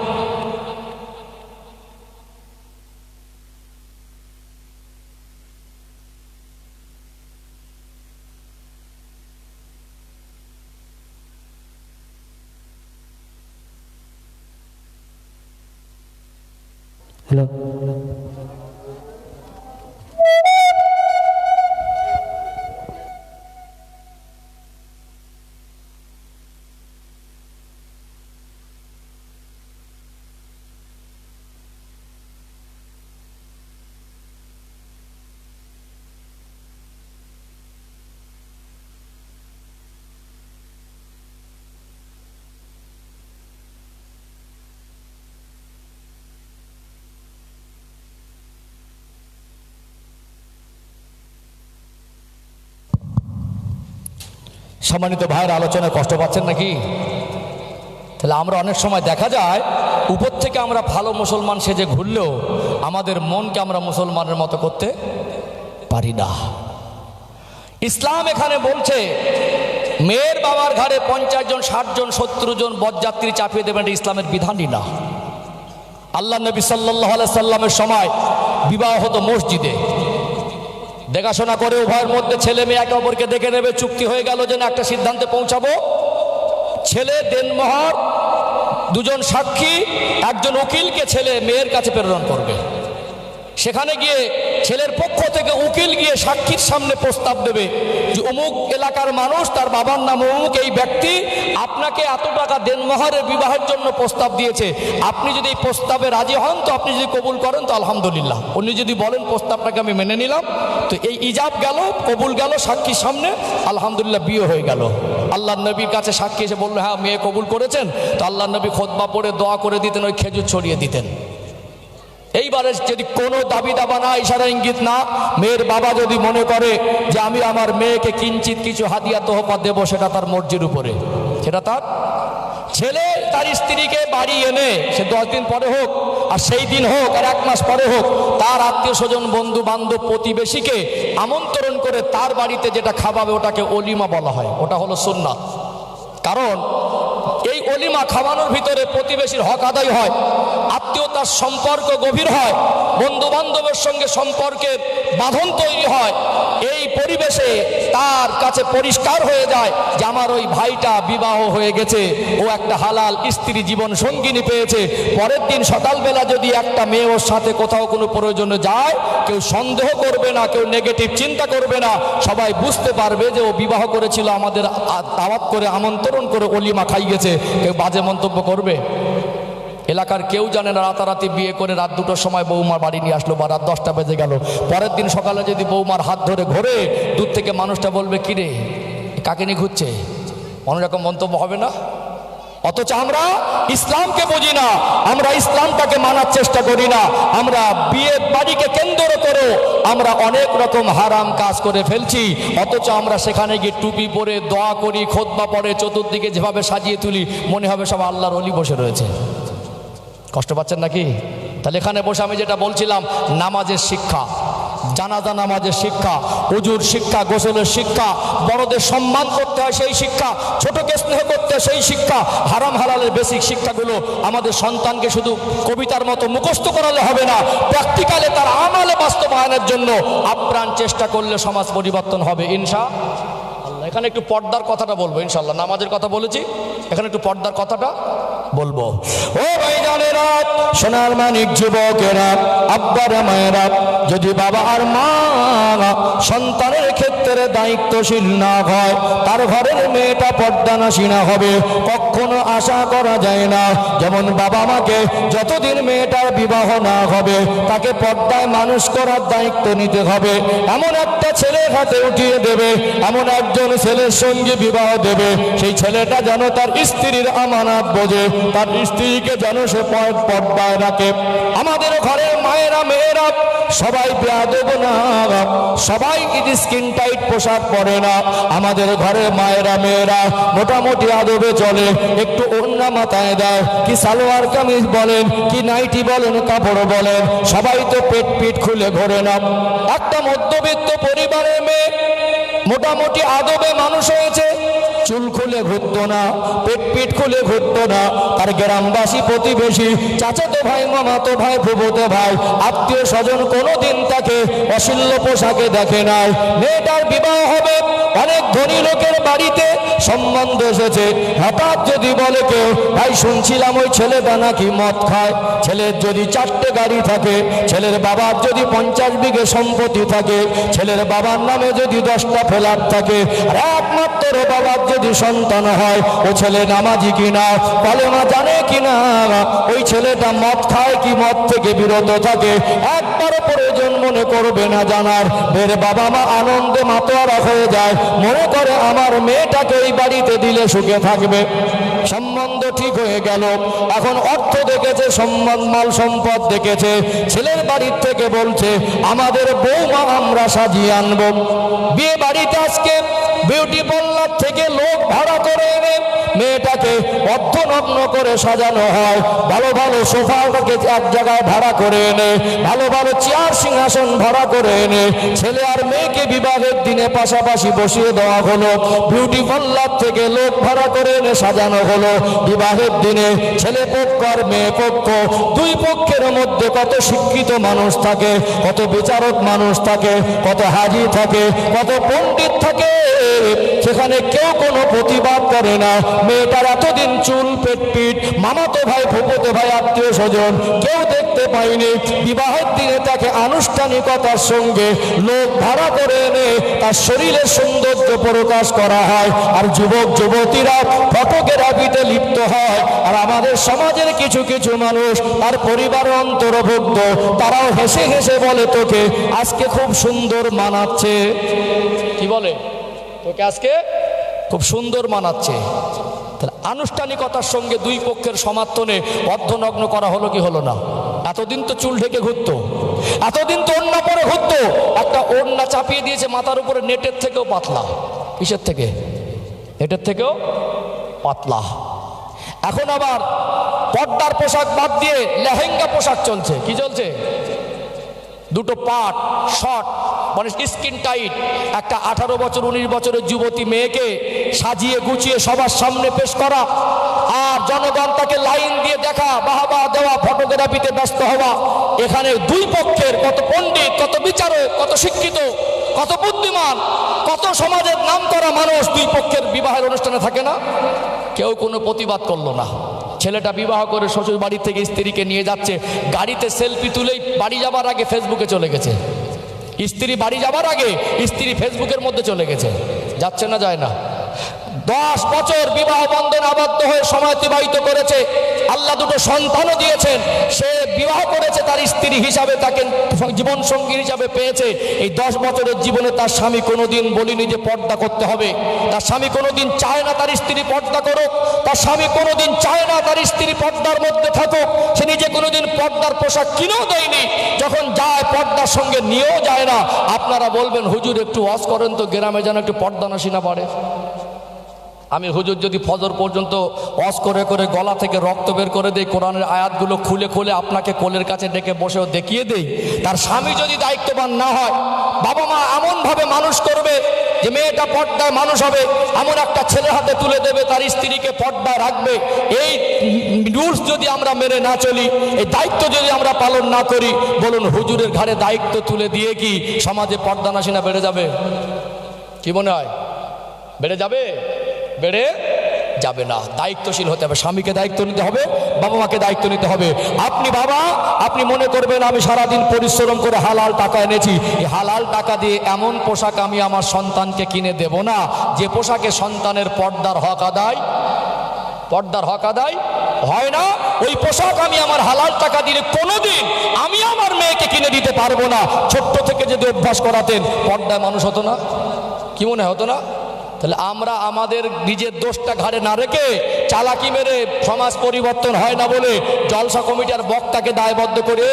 হ্যালো সম্মানিত ভাইয়ের আলোচনায় কষ্ট পাচ্ছেন নাকি? তাহলে আমরা অনেক সময় দেখা যায় উপর থেকে আমরা ভালো মুসলমান সেজে ঘুরলেও আমাদের মনকে আমরা মুসলমানের মতো করতে পারি না। ইসলাম এখানে বলছে মেয়ের বাবার ঘাড়ে 50 জন 60 জন 70 জন বরযাত্রী চাপিয়ে দেবেন, এটা ইসলামের বিধানই না। আল্লাহ নবী সাল্লাল্লাহু আলাইহি সাল্লামের সময় বিবাহ হতো মসজিদে, দেখাশোনা করে উভয়ের মধ্যে ছেলে মেয়ে একে অপরকে দেখে নেবে, চুক্তি হয়ে গেল যে না একটা সিদ্ধান্তে পৌঁছাবো। ছেলে দেনমোহর, 2 জন সাক্ষী, 1 জন উকিলকে ছেলে মেয়ের কাছে প্রেরণ করবে। সেখানে গিয়ে ছেলের পক্ষ থেকে উকিল গিয়ে সাক্ষীর সামনে প্রস্তাব দেবে যে অমুক এলাকার মানুষ, তার বাবার নাম অমুক, এই ব্যক্তি আপনাকে এত টাকা দেনমোহরের বিবাহের জন্য প্রস্তাব দিয়েছে, আপনি যদি এই প্রস্তাবে রাজি হন তো আপনি যদি কবুল করেন তো আলহামদুলিল্লাহ, উনি যদি বলেন প্রস্তাবটাকে আমি মেনে নিলাম, তো এই ইজাব গেল, কবুল গেল সাক্ষীর সামনে, আলহামদুলিল্লাহ বিয়ে হয়ে গেল। আল্লাহ নবীর কাছে সাক্ষী এসে বললো হ্যাঁ মেয়ে কবুল করেছেন, তো আল্লাহ নবী খুতবা পড়ে দোয়া করে দিতেন, ওই খেজুর ছড়িয়ে দিতেন। এইবারে যদি কোনো দাবি দাবা না, ইশারা ইঙ্গিত না, মেয়ের বাবা যদি মনে করে যে আমি আমার মেয়েকে কিঞ্চিত কিছু হাদিয়া তোহফা দেবো, সেটা তার মর্জির উপরে, সেটা তার। ছেলে তার স্ত্রীকে বাড়ি এনে সে 10 দিন পরে হোক আর সেই দিন হোক আর 1 মাস পরে হোক, তার আত্মীয় স্বজন বন্ধু বান্ধব প্রতিবেশীকে আমন্ত্রণ করে তার বাড়িতে যেটা খাওয়াবে ওটাকে অলিমা বলা হয়, ওটা হলো সুন্নাত। কারণ এই অলিমা খাওয়ানোর ভিতরে প্রতিবেশীর হক আদায় হয়, আত্মীয়তার সম্পর্ক গভীর হয়, বন্ধু বান্ধবের সঙ্গে সম্পর্কের বাঁধন তৈরি হয়। এই পরিবেশে তার কাছে পরিষ্কার হয়ে যায় যে আমার ওই ভাইটা বিবাহ হয়ে গেছে, ও একটা হালাল স্ত্রী জীবন সঙ্গিনী পেয়েছে। পরের দিন সকালবেলা যদি একটা মেয়ে ওর সাথে কোথাও কোনো প্রয়োজনে যায়, কেউ সন্দেহ করবে না, কেউ নেগেটিভ চিন্তা করবে না, সবাই বুঝতে পারবে যে ও বিবাহ করেছিল, আমাদের দাওয়াত করে আমন্ত্রণ করে অলিমা খাইয়েছে। কেউ বাজে মন্তব্য করবে? এলাকার কেউ জানে না, রাতারাতি বিয়ে করে রাত 2টোর সময় বৌমার বাড়ি নিয়ে আসলো বা রাত 10টা বেজে গেল, পরের দিন সকালে যদি বৌমার হাত ধরে ঘোরে, দূর থেকে মানুষটা বলবে কিরে কাকে নিয়ে ঘুরছে, অন্যরকম মন্তব্য হবে না? অথচ আমরা ইসলামকে বুঝি না, আমরা ইসলামটাকে মানার চেষ্টা করি না, আমরা বিয়ে বাড়িকে কেন্দ্র করে আমরা অনেক রকম হারাম কাজ করে ফেলছি। অথচ আমরা সেখানে গিয়ে টুপি পরে দোয়া করি, খুতবা পড়ে, চতুর্দিকে যেভাবে সাজিয়ে তুলি, মনে হবে সব আল্লাহর ওলি বসে রয়েছে। কষ্ট পাচ্ছেন নাকি? তাহলে এখানে বসে আমি যেটা বলছিলাম, নামাজের শিক্ষা, জানাজা নামাজের শিক্ষা, উজুর শিক্ষা, গোসলের শিক্ষা, বড়দের সম্মান করতে হয় সেই শিক্ষা, ছোটকে স্নেহ করতে হয় সেই শিক্ষা, হারাম হালালের বেসিক শিক্ষাগুলো আমাদের সন্তানকে শুধু কবিতার মতো মুখস্থ করালে হবে না, প্র্যাকটিক্যালে তার আমালে বাস্তবায়নের জন্য আপ্রাণ চেষ্টা করলে সমাজ পরিবর্তন হবে ইনশাআল্লাহ। এখানে একটু পর্দার কথাটা বলবো ইনশাআল্লাহ, নামাজের কথা বলেছি, এখানে একটু পর্দার কথাটা বলবো। ও ভাইজানেরা, সোনার মানিক যুবকেরা, আব্বারা মায়েরা, যদি বাবা আর মা সন্তানের ক্ষেত্রে দায়িত্বশীল না হয়, তার ঘরের মেয়েটা পর্দানাসী না হবে কখনো আশা করা যায় না। যেমন বাবা মাকে যতদিন মেয়েটার বিবাহ না হবে তাকে পর্দায় মানুষ করার দায়িত্ব নিতে হবে, এমন একটা ছেলের হাতে উঠিয়ে দেবে, এমন একজন ছেলের সঙ্গে বিবাহ দেবে, সেই ছেলেটা যেন তার স্ত্রীর আমানত বোঝে, তার স্ত্রীকে যেন সে পর্দায় রাখে। আমাদের ঘরের মায়েরা মেয়েরা সবাই বেয়াদব না, সবাই স্কিন টাইট পোশাক পরে না। আমাদের ঘরের মায়েরা মেয়েরা মোটামুটি আদবে চলে, একটু ওড়না মাথায় দেয়, কি সালোয়ার কামিজ বলেন, কি নাইটি বলেন, কাপড় বলেন, সবাই তো পেট পিট খুলে ঘোরে না। একটা মধ্যবিত্ত পরিবারের মেয়ে মোটামুটি আদবে মানুষ হয়েছে, চুল খুলে ঘুরতো না, পেট পিট খুলে ঘুরতো না, তার গ্রামবাসী প্রতিবেশী চাচাতো ভাই মামাতো ভাই ফুফুতো ভাই আত্মীয় স্বজন কোনোদিন তাকে অশ্লীল পোশাকে দেখে নাই। মেয়েটার বিবাহ হবে অনেক ধনী লোকের বাড়িতে, সম্বন্ধ এসেছে, হঠাৎ যদি বলে কেউ ভাই শুনছিলাম ওই ছেলেটা নাকি মদ খায়, ছেলের যদি 4টে গাড়ি থাকে, ছেলের বাবার যদি 50 বিঘে সম্পত্তি থাকে, ছেলের বাবার নামে যদি 10টা ফ্ল্যাট থাকে, আর একমাত্র বাবার যদি সন্তান হয়, ও ছেলে নামাজি কিনা, কলেমা জানে কিনা, ওই ছেলেটা মদ খায় কি মদ থেকে বিরত থাকে, একবারও প্রয়োজন মনে করবে না জানার। এর বাবা মা আনন্দে মাতোয়ারা হয়ে যায়, মনে করে আমার মেয়েটাকে এই বাড়িতে দিলে সুখে থাকবে। সম্বন্ধ ঠিক হয়ে গেল, এখন অর্থ দেখেছে, সম্মান মাল সম্পদ দেখেছে, ছেলের বাড়ির থেকে বলছে আমাদের বৌমা আমরা সাজিয়ে আনবো। বিয়ে বাড়িতে আজকে বিউটি পার্লার থেকে লোক ভাড়া করে এনে মেয়েটাকে অর্ধনগ্ন করে সাজানো হয়। ভালো ভালো সোফাটাকে এক জায়গায় ভাড়া করে এনে, ভালো ভালো চেয়ার সিংহাসন ভাড়া করে এনে ছেলে আর মেয়েকে বিবাহের দিনে পাশাপাশি বসিয়ে দেওয়া হলো। বিউটি পার্লার থেকে লোক ভাড়া করে এনে সাজানো হলো। বিবাহের দিনে ছেলে পক্ষ আর মেয়ে পক্ষ, দুই পক্ষের মধ্যে কত শিক্ষিত মানুষ থাকে, কত বিচারক মানুষ থাকে, কত হাজি থাকে, কত পণ্ডিত থাকে, সেখানে কেউ কোনো প্রতিবাদ করে না। মেয়েটার এতদিন চুল পেটপিট, মামাতো ভাই ফুফুতো ভাই আত্মীয় স্বজন কেউ দেখতে পায়নি। বিবাহের দিনে তাকে আনুষ্ঠানিকতার সঙ্গে লোক ভাড়া করে এনে তার শরীরের সৌন্দর্য প্রকাশ করা হয়। আর যুবক যুবতীরা ফটোগ্রাফিতে লিপ্ত হয়। আর আমাদের সমাজের কিছু কিছু মানুষ তার পরিবার অন্তর্ভুক্ত, তারাও হেসে হেসে বলে তোকে আজকে খুব সুন্দর মানাচ্ছে। কি বলে? তোকে আজকে খুব সুন্দর মানাচ্ছে। তাহলে আনুষ্ঠানিকতার সঙ্গে দুই পক্ষের সমর্থনে অর্ধনগ্ন করা হলো কি হলো না? এতদিন তো চুল ঢেকে ঘুরতো, এতদিন তো ওড়না পরে ঘুরতো, একটা ওড়না চাপিয়ে দিয়েছে মাথার উপরে, নেটের থেকেও পাতলা। কিসের থেকে? নেটের থেকেও পাতলা। এখন আবার পর্দার পোশাক বাদ দিয়ে লেহেঙ্গা পোশাক চলছে। কি চলছে? দুটো পাট শর্ট, মানে স্কিন টাইট, একটা 18 বছর 19 বছরের যুবতী মেয়েকে সাজিয়ে গুছিয়ে সবার সামনে পেশ করা, আর জনগণ তাকে লাইন দিয়ে দেখা, বাহবা দেওয়া, ফটোগ্রাফিতে ব্যস্ত হওয়া। এখানে দুই পক্ষের কত পণ্ডিত, কত বিচারক, কত শিক্ষিত, কত বুদ্ধিমান, কত সমাজের নাম করা মানুষ দুই পক্ষের বিবাহের অনুষ্ঠানে থাকে না? কেউ কোনো প্রতিবাদ করলো না। ছেলেটা বিবাহ করে শ্বশুর বাড়ি থেকে স্ত্রীকে নিয়ে যাচ্ছে, গাড়িতে সেলফি তুলেই বাড়ি যাবার আগে ফেসবুকে চলে গেছে। স্ত্রী বাড়ি যাবার আগে স্ত্রী ফেসবুকের মধ্যে চলে গেছে। যাচ্ছে না? যায় না? 10 বছর বিবাহ বন্ধনে আবদ্ধ হয়ে সময় অতিবাহিত করেছে, আল্লাহ দুটো সন্তানও দিয়েছেন, সে বিবাহ করেছে, তার স্ত্রী হিসাবে তাকে জীবন সঙ্গী হিসাবে পেয়েছে। এই 10 বছরের জীবনে তার স্বামী কোনোদিন বলিনি যে পর্দা করতে হবে। তার স্বামী কোনোদিন চায় না তার স্ত্রী পর্দা করুক, তার স্বামী কোনোদিন চায় না তার স্ত্রী পর্দার মধ্যে থাকুক। সে নিজে কোনোদিন পর্দার পোশাক কিনেও দেয়নি, যখন যায় পর্দার সঙ্গে নিয়েও যায় না। আপনারা বলবেন হুজুর একটু ওয়াজ করেন তো, গ্রামে যেন একটু পর্দা নাসি না বাড়ে। আমি হুজুর যদি ফজর পর্যন্ত ওয়াজ করে করে গলা থেকে রক্ত বের করে দেই, কোরআনের আয়াতগুলো খুলে খুলে আপনাকে কোলের কাছে ডেকে বসেও দেখিয়ে দেই, তার স্বামী যদি দায়িত্ববান না হয়, বাবা মা এমনভাবে মানুষ করবে যে মেয়েটা পর্দায় মানুষ হবে, এমন একটা ছেলের হাতে তুলে দেবে, তার স্ত্রীকে পর্দায় রাখবে, এই রুলস যদি আমরা মেনে না চলি, এই দায়িত্ব যদি আমরা পালন না করি, বলুন হুজুরের ঘাড়ে দায়িত্ব তুলে দিয়ে কি সমাজে পর্দা নাশিনা বেড়ে যাবে? কি মনে হয়? বেড়ে যাবে? বেড়ে যাবে না। দায়িত্বশীল হতে হবে, স্বামীকে দায়িত্ব নিতে হবে, বাবা মাকে দায়িত্ব নিতে হবে। আপনি বাবা, আপনি মনে করবেন আমি সারাদিন পরিশ্রম করে হালাল টাকা এনেছি, এই হালাল টাকা দিয়ে এমন পোশাক আমি আমার সন্তানকে কিনে দেব না যে পোশাকে সন্তানের পর্দার হক আদায় হয় না। ওই পোশাক আমি আমার হালাল টাকা দিলে কোনোদিন আমি আমার মেয়েকে কিনে দিতে পারবো না। ছোট্ট থেকে যদি অভ্যাস করাতেন, পর্দায় মানুষ হতো না? কি মনে হতো না? তাহলে আমরা আমাদের নিজের দোষটা ঘাড়ে না রেখে চালাকি মেরে সমাজ পরিবর্তন হয় না বলে জলসা কমিটির বক্তাকে দায়বদ্ধ করে,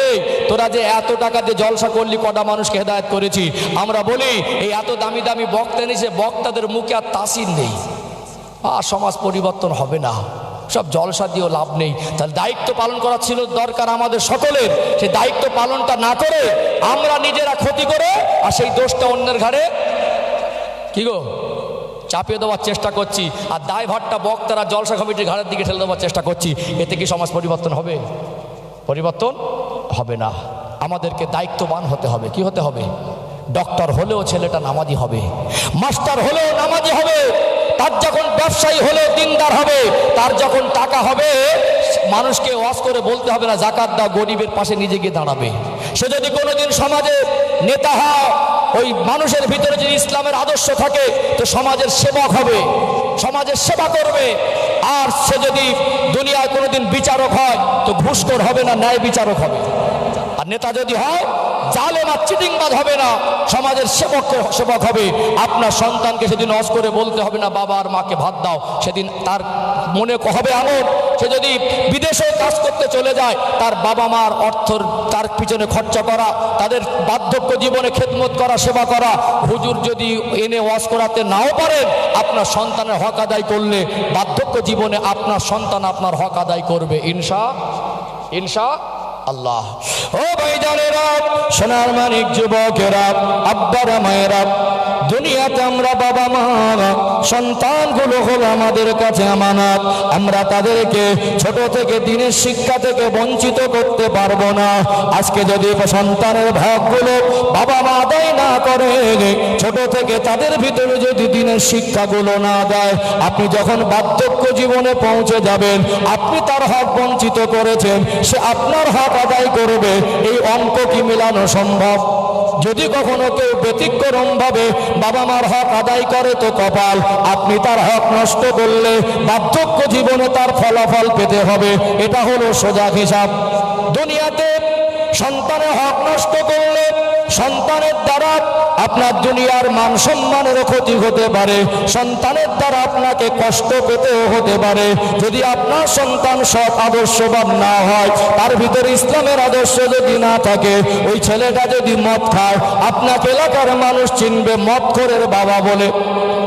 তোরা যে এত টাকা দিয়ে জলসা করলি, কটা মানুষকে হেদায়েত করেছি। আমরা বলি এই এত দামি দামি বক্তা নিছে, বক্তাদের মুখে আর তাসির নেই, আর সমাজ পরিবর্তন হবে না, সব জলসা দিয়েও লাভ নেই। তাহলে দায়িত্ব পালন করা ছিল দরকার আমাদের সকলের। সেই দায়িত্ব পালনটা না করে আমরা নিজেরা ক্ষতি করে আর সেই দোষটা অন্যের ঘাড়ে কি গো চাপিয়ে দেওয়ার চেষ্টা করছি, আর দায়ভারটা বক্তারা জলসা কমিটির ঘাড়ের দিকে ঠেলে দেওয়ার চেষ্টা করছি। এতে কি সমাজ পরিবর্তন হবে? পরিবর্তন হবে না। আমাদেরকে দায়িত্ববান হতে হবে। কি হতে হবে? ডক্টর হলেও ছেলেটা নামাজি হবে, মাস্টার হলেও নামাজি হবে, তার যখন ব্যবসায়ী হলেও দিনদার হবে, তার যখন টাকা হবে মানুষকে ওয়াজ করে বলতে হবে না জাকাত দাও, গরিবের পাশে নিজে গিয়ে দাঁড়াবে। সে যদি কোনোদিন সমাজে নেতা হয়, ওই মানুষের ভিতরে যদি ইসলামের আদর্শ থাকে, তো সমাজের সেবক হবে, সমাজের সেবা করবে। আর সে যদি দুনিয়ায় কোনোদিন বিচারক হয়, তো ঘুষখোর হবে না, ন্যায় বিচারক হবে। আর আর নেতা যদি হয় জালেম আর চিটিংবাজ হবে না, সমাজের সেবক হবে। আপনার সন্তানকে সেদিন অজ করে বলতে হবে না বাবা আর মাকে ভাত দাও, সেদিন তার মনে হবে এমন, সে যদি বিদেশে কাজ করতে চলে যায় তার বাবা মার অর্থর তার পিছনে খরচা করা, তাদের বার্ধক্য জীবনে খেদমত করা, সেবা করা। হুজুর যদি এনে ওয়াজ করাতে নাও পারেন, আপনার সন্তানের হক আদায় করলে বার্ধক্য জীবনে আপনার সন্তান আপনার হক আদায় করবে ইনশা আল্লাহ। ও ভাইজানেরা, সোনার মানিক যুবকেরা, আব্বারা মায়েরা, দুনিয়াতে আমরা বাবা মা সন্তানগুলো হলো আমাদের কাছে আমানত। আমরা তাদেরকে ছোট থেকে দিনের শিক্ষা থেকে বঞ্চিত করতে পারবো না। আজকে যদি সন্তানের ভাগগুলো বাবা মা আদায় না করে, ছোট থেকে তাদের ভিতরে যদি দিনের শিক্ষাগুলো না দেয়, আপনি যখন বার্ধক্য জীবনে পৌঁছে যাবেন, আপনি তার হক বঞ্চিত করেছেন, সে আপনার হক আদায় করবে। এই অঙ্ক কি মেলানো সম্ভব? যদি কখনো কেউ ব্যতিক্রম ভাবে বাবা মার হক আদায় করে তো কপাল, আপনি তার হক নষ্ট করলে বার্ধক্য জীবনে তার ফলাফল পেতে হবে। এটা হলো সোজা হিসাব। দুনিয়াতে সন্তানের হক নষ্ট করলে সন্তানের দ্বারা আপনার দুনিয়ার মান সম্মানেরও ক্ষতি হতে পারে, সন্তানের দ্বারা আপনাকে কষ্ট পেতেও হতে পারে। যদি আপনার সন্তান সৎ আদর্শবান না হয়, তার ভিতরে ইসলামের আদর্শ যদি না থাকে, ওই ছেলেটা যদি মদ খায়, আপনাকে এলাকার মানুষ চিনবে মদখোরের বাবা বলে।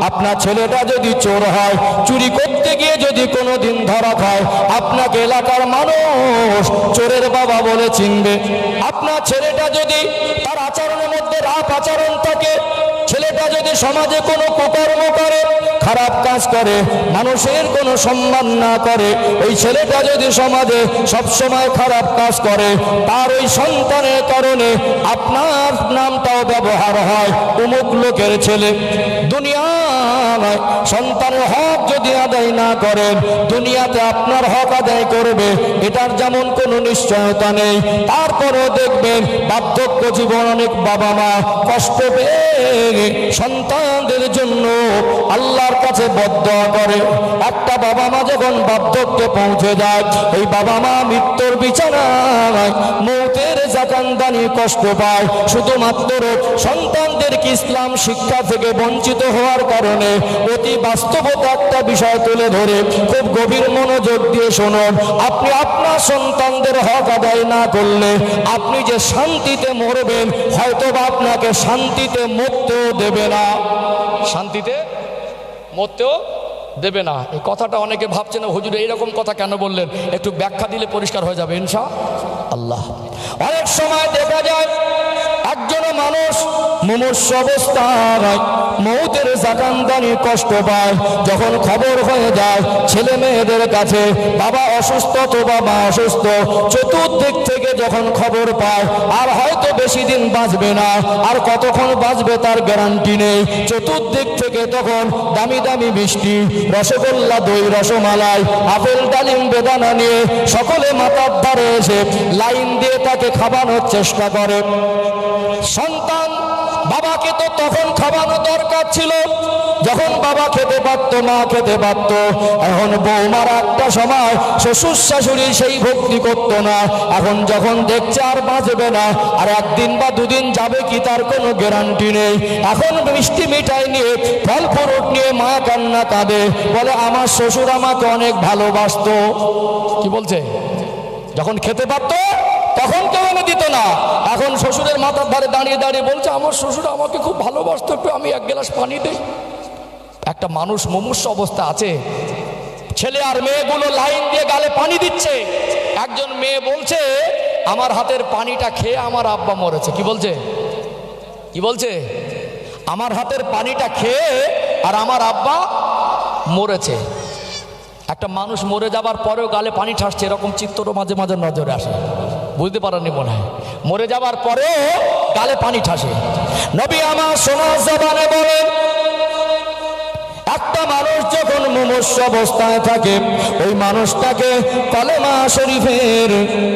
আপনার ছেলেটা যদি চোর হয়, চুরি করতে গিয়ে যদি কোনোদিন ধরা খায়, আপনাকে এলাকার মানুষ চোরের বাবা বলে চিনবে। আপনার ছেলেটা যদি তার আচরণের মধ্যে রাপ আচরণ থাকে, ছেলেটা যদি সমাজে কোনো কুকর্ম করে, খারাপ কাজ করে, মানুষের কোনো সম্মান না করে, ওই ছেলেটা যদি সমাজে সবসময় খারাপ কাজ করে, তার ওই সন্তানের কারণে আপনার নামটাও ব্যবহার হয় অমুক লোকের ছেলে। দুনিয়ায় সন্তানের হক যদি আদায় না করেন, দুনিয়াতে আপনার হক আদায় করবে এটার যেমন কোনো নিশ্চয়তা নেই। তারপরেও দেখবেন বার্ধক্য জীবন অনেক বাবা মা কষ্ট পেয়ে সন্তানদের জন্য আল্লাহর কাছে বদদোয়া করে। একটা বাবা মা যখন বার্ধক্যে পৌঁছে যায়, এই বাবা মা মৃত্যুর বিছানায় মৌতের জাকান্দানি কষ্ট পায়, শুধুমাত্র সন্তানদেরকে ইসলাম শিক্ষা থেকে বঞ্চিত হওয়ার কারণে। অতি বাস্তবতা একটা বিষয় তুলে ধরে খুব গভীর মনোযোগ দিয়ে শুনুন। আপনি আপনার সন্তানদের হক আদায় না করলে আপনি যে শান্তিতে মরবেন, হয়তো বা আপনাকে শান্তিতে মরতেও দেবে না, শান্তিতে মরতেও দেবে না। এই কথাটা অনেকে ভাবছে না হুজুর এইরকম কথা কেন বললেন, একটু ব্যাখ্যা দিলে পরিষ্কার হয়ে যাবে ইনশাআল্লাহ। অনেক সময় দেখা যায় একজন মানুষ মুমূর্ষু অবস্থায় মৌতের জাকান্দানি কষ্ট পায়, যখন খবর হয়ে যায় ছেলে মেয়েদের কাছে বাবা অসুস্থ অথবা মা অসুস্থ, চতুর্দিক থেকে যখন খবর পায় আর হয়তো বেশি দিন বাঁচবে না, আর কতক্ষণ বাঁচবে তার গ্যারান্টি নেই। চতুর্দিক থেকে তখন দামি দামি মিষ্টি, রসগোল্লা, দই, রসমালাই, আপেল, ডালিম, বেদানা নিয়ে সকলে মাথার ধারে এসে লাইন দিয়ে তাকে খাওয়ানোর চেষ্টা করে। সন্তান বাবাকে তো তখন খাওয়ানো দরকার ছিল যখন বাবা খেতে পারত, মা খেতে পারত। এখন বৌমার একটা সময় শ্বশুর শাশুড়ি সেই ভক্তি করত না, এখন যখন দেখছে আর বাঁচবে না, আর একদিন বা দুদিন যাবে কি তার কোনো গ্যারান্টি নেই, এখন মিষ্টি মিঠাই নিয়ে ফল ফ্রুট নিয়ে মা কান্না কাঁদে, বলে আমার শ্বশুর আমাকে অনেক ভালোবাসতো। কি বলছে? যখন খেতে পারত তখন কেউ এনে দিত না, এখন শ্বশুরের মাথার ধারে দাঁড়িয়ে দাঁড়িয়ে বলছে আমার শ্বশুর আমাকে খুব ভালোবাসতো, একটু আমি এক গ্লাস পানি দেই। একটা মানুষ মুমূর্ষু অবস্থা আছে, ছেলে আর মেয়েগুলো লাইন দিয়ে গালে পানি দিচ্ছে। একজন মেয়ে বলছে আমার হাতের পানিটা খেয়ে আমার আব্বা মরেছে। কি বলছে? কি বলছে? আমার হাতের পানিটা খেয়ে আর আমার আব্বা মরেছে। একটা মানুষ মরে যাবার পরেও গালে পানি ঠাসছে, এরকম চিত্র মাঝে মাঝে নজরে আসে, বুঝতে পারেননি মনে হয়। মরে যাবার পরেও গালে পানি ঠাসে। নবী আমার সোনার জবানে বলেন, একটা মানুষ যখন মুমূর্ষু অবস্থায় থাকে, ওই মানুষটাকে কলেমা শরীফের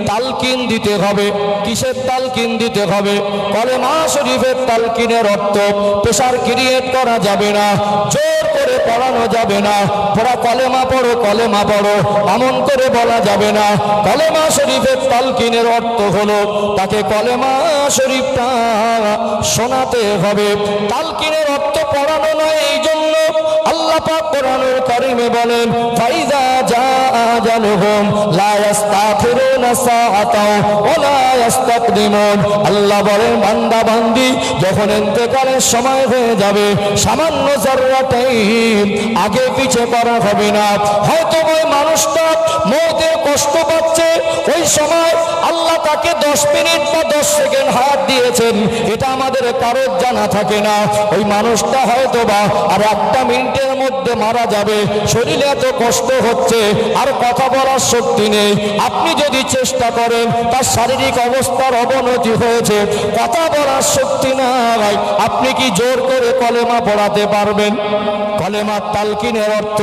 তালকিন দিতে হবে। কিসের তালকিন দিতে হবে? কলেমা শরীফের তালকিনের অর্থ প্রেসার ক্রিয়েট করা যাবে না, জোর করে পড়ানো যাবে না। পড়া কলেমা পড়ো, কলেমা পড়ো এমন করে বলা যাবে না। কলেমা শরীফের তালকিনের অর্থ হলো তাকে কলেমা শরীফটা শোনাতে হবে। তালকিনের অর্থ পড়ানো নয়। এই জন্য আল্লাহ পাক কোরআনুল কারীমে বলেন, ফাইজা জাআ আজালুহুম লা ইস্তাখিরুনা সাআতাও ওয়া লা ইস্তাকদিমুন। আল্লাহ বলেন, বান্দা বান্দি যখন ইন্তেকালের সময় হয়ে যাবে, সামান্য যারা টাইম আগে পিছে করা হবে না। হয়তো ওই মানুষটা মওতের কষ্ট পাচ্ছে, ওই সময় আল্লাহ তাকে 10 মিনিট বা 10 সেকেন্ড হায়াত দিয়েছেন, এটা আমাদের কারোর জানা থাকে না। ওই মানুষটা হয়তো বা আর 1 মিনিটের মধ্যে মারা যাবে। শরীরে এত কষ্ট হচ্ছে, আর কথা বলার শক্তি নেই। আপনি যদি চেষ্টা করেন, তার শারীরিক অবস্থার অবনতি হয়েছে, কথা বলার শক্তি নাই, আপনি কি জোর করে কলেমা পড়াতে পারবেন? কলেমার তালকিনের অর্থ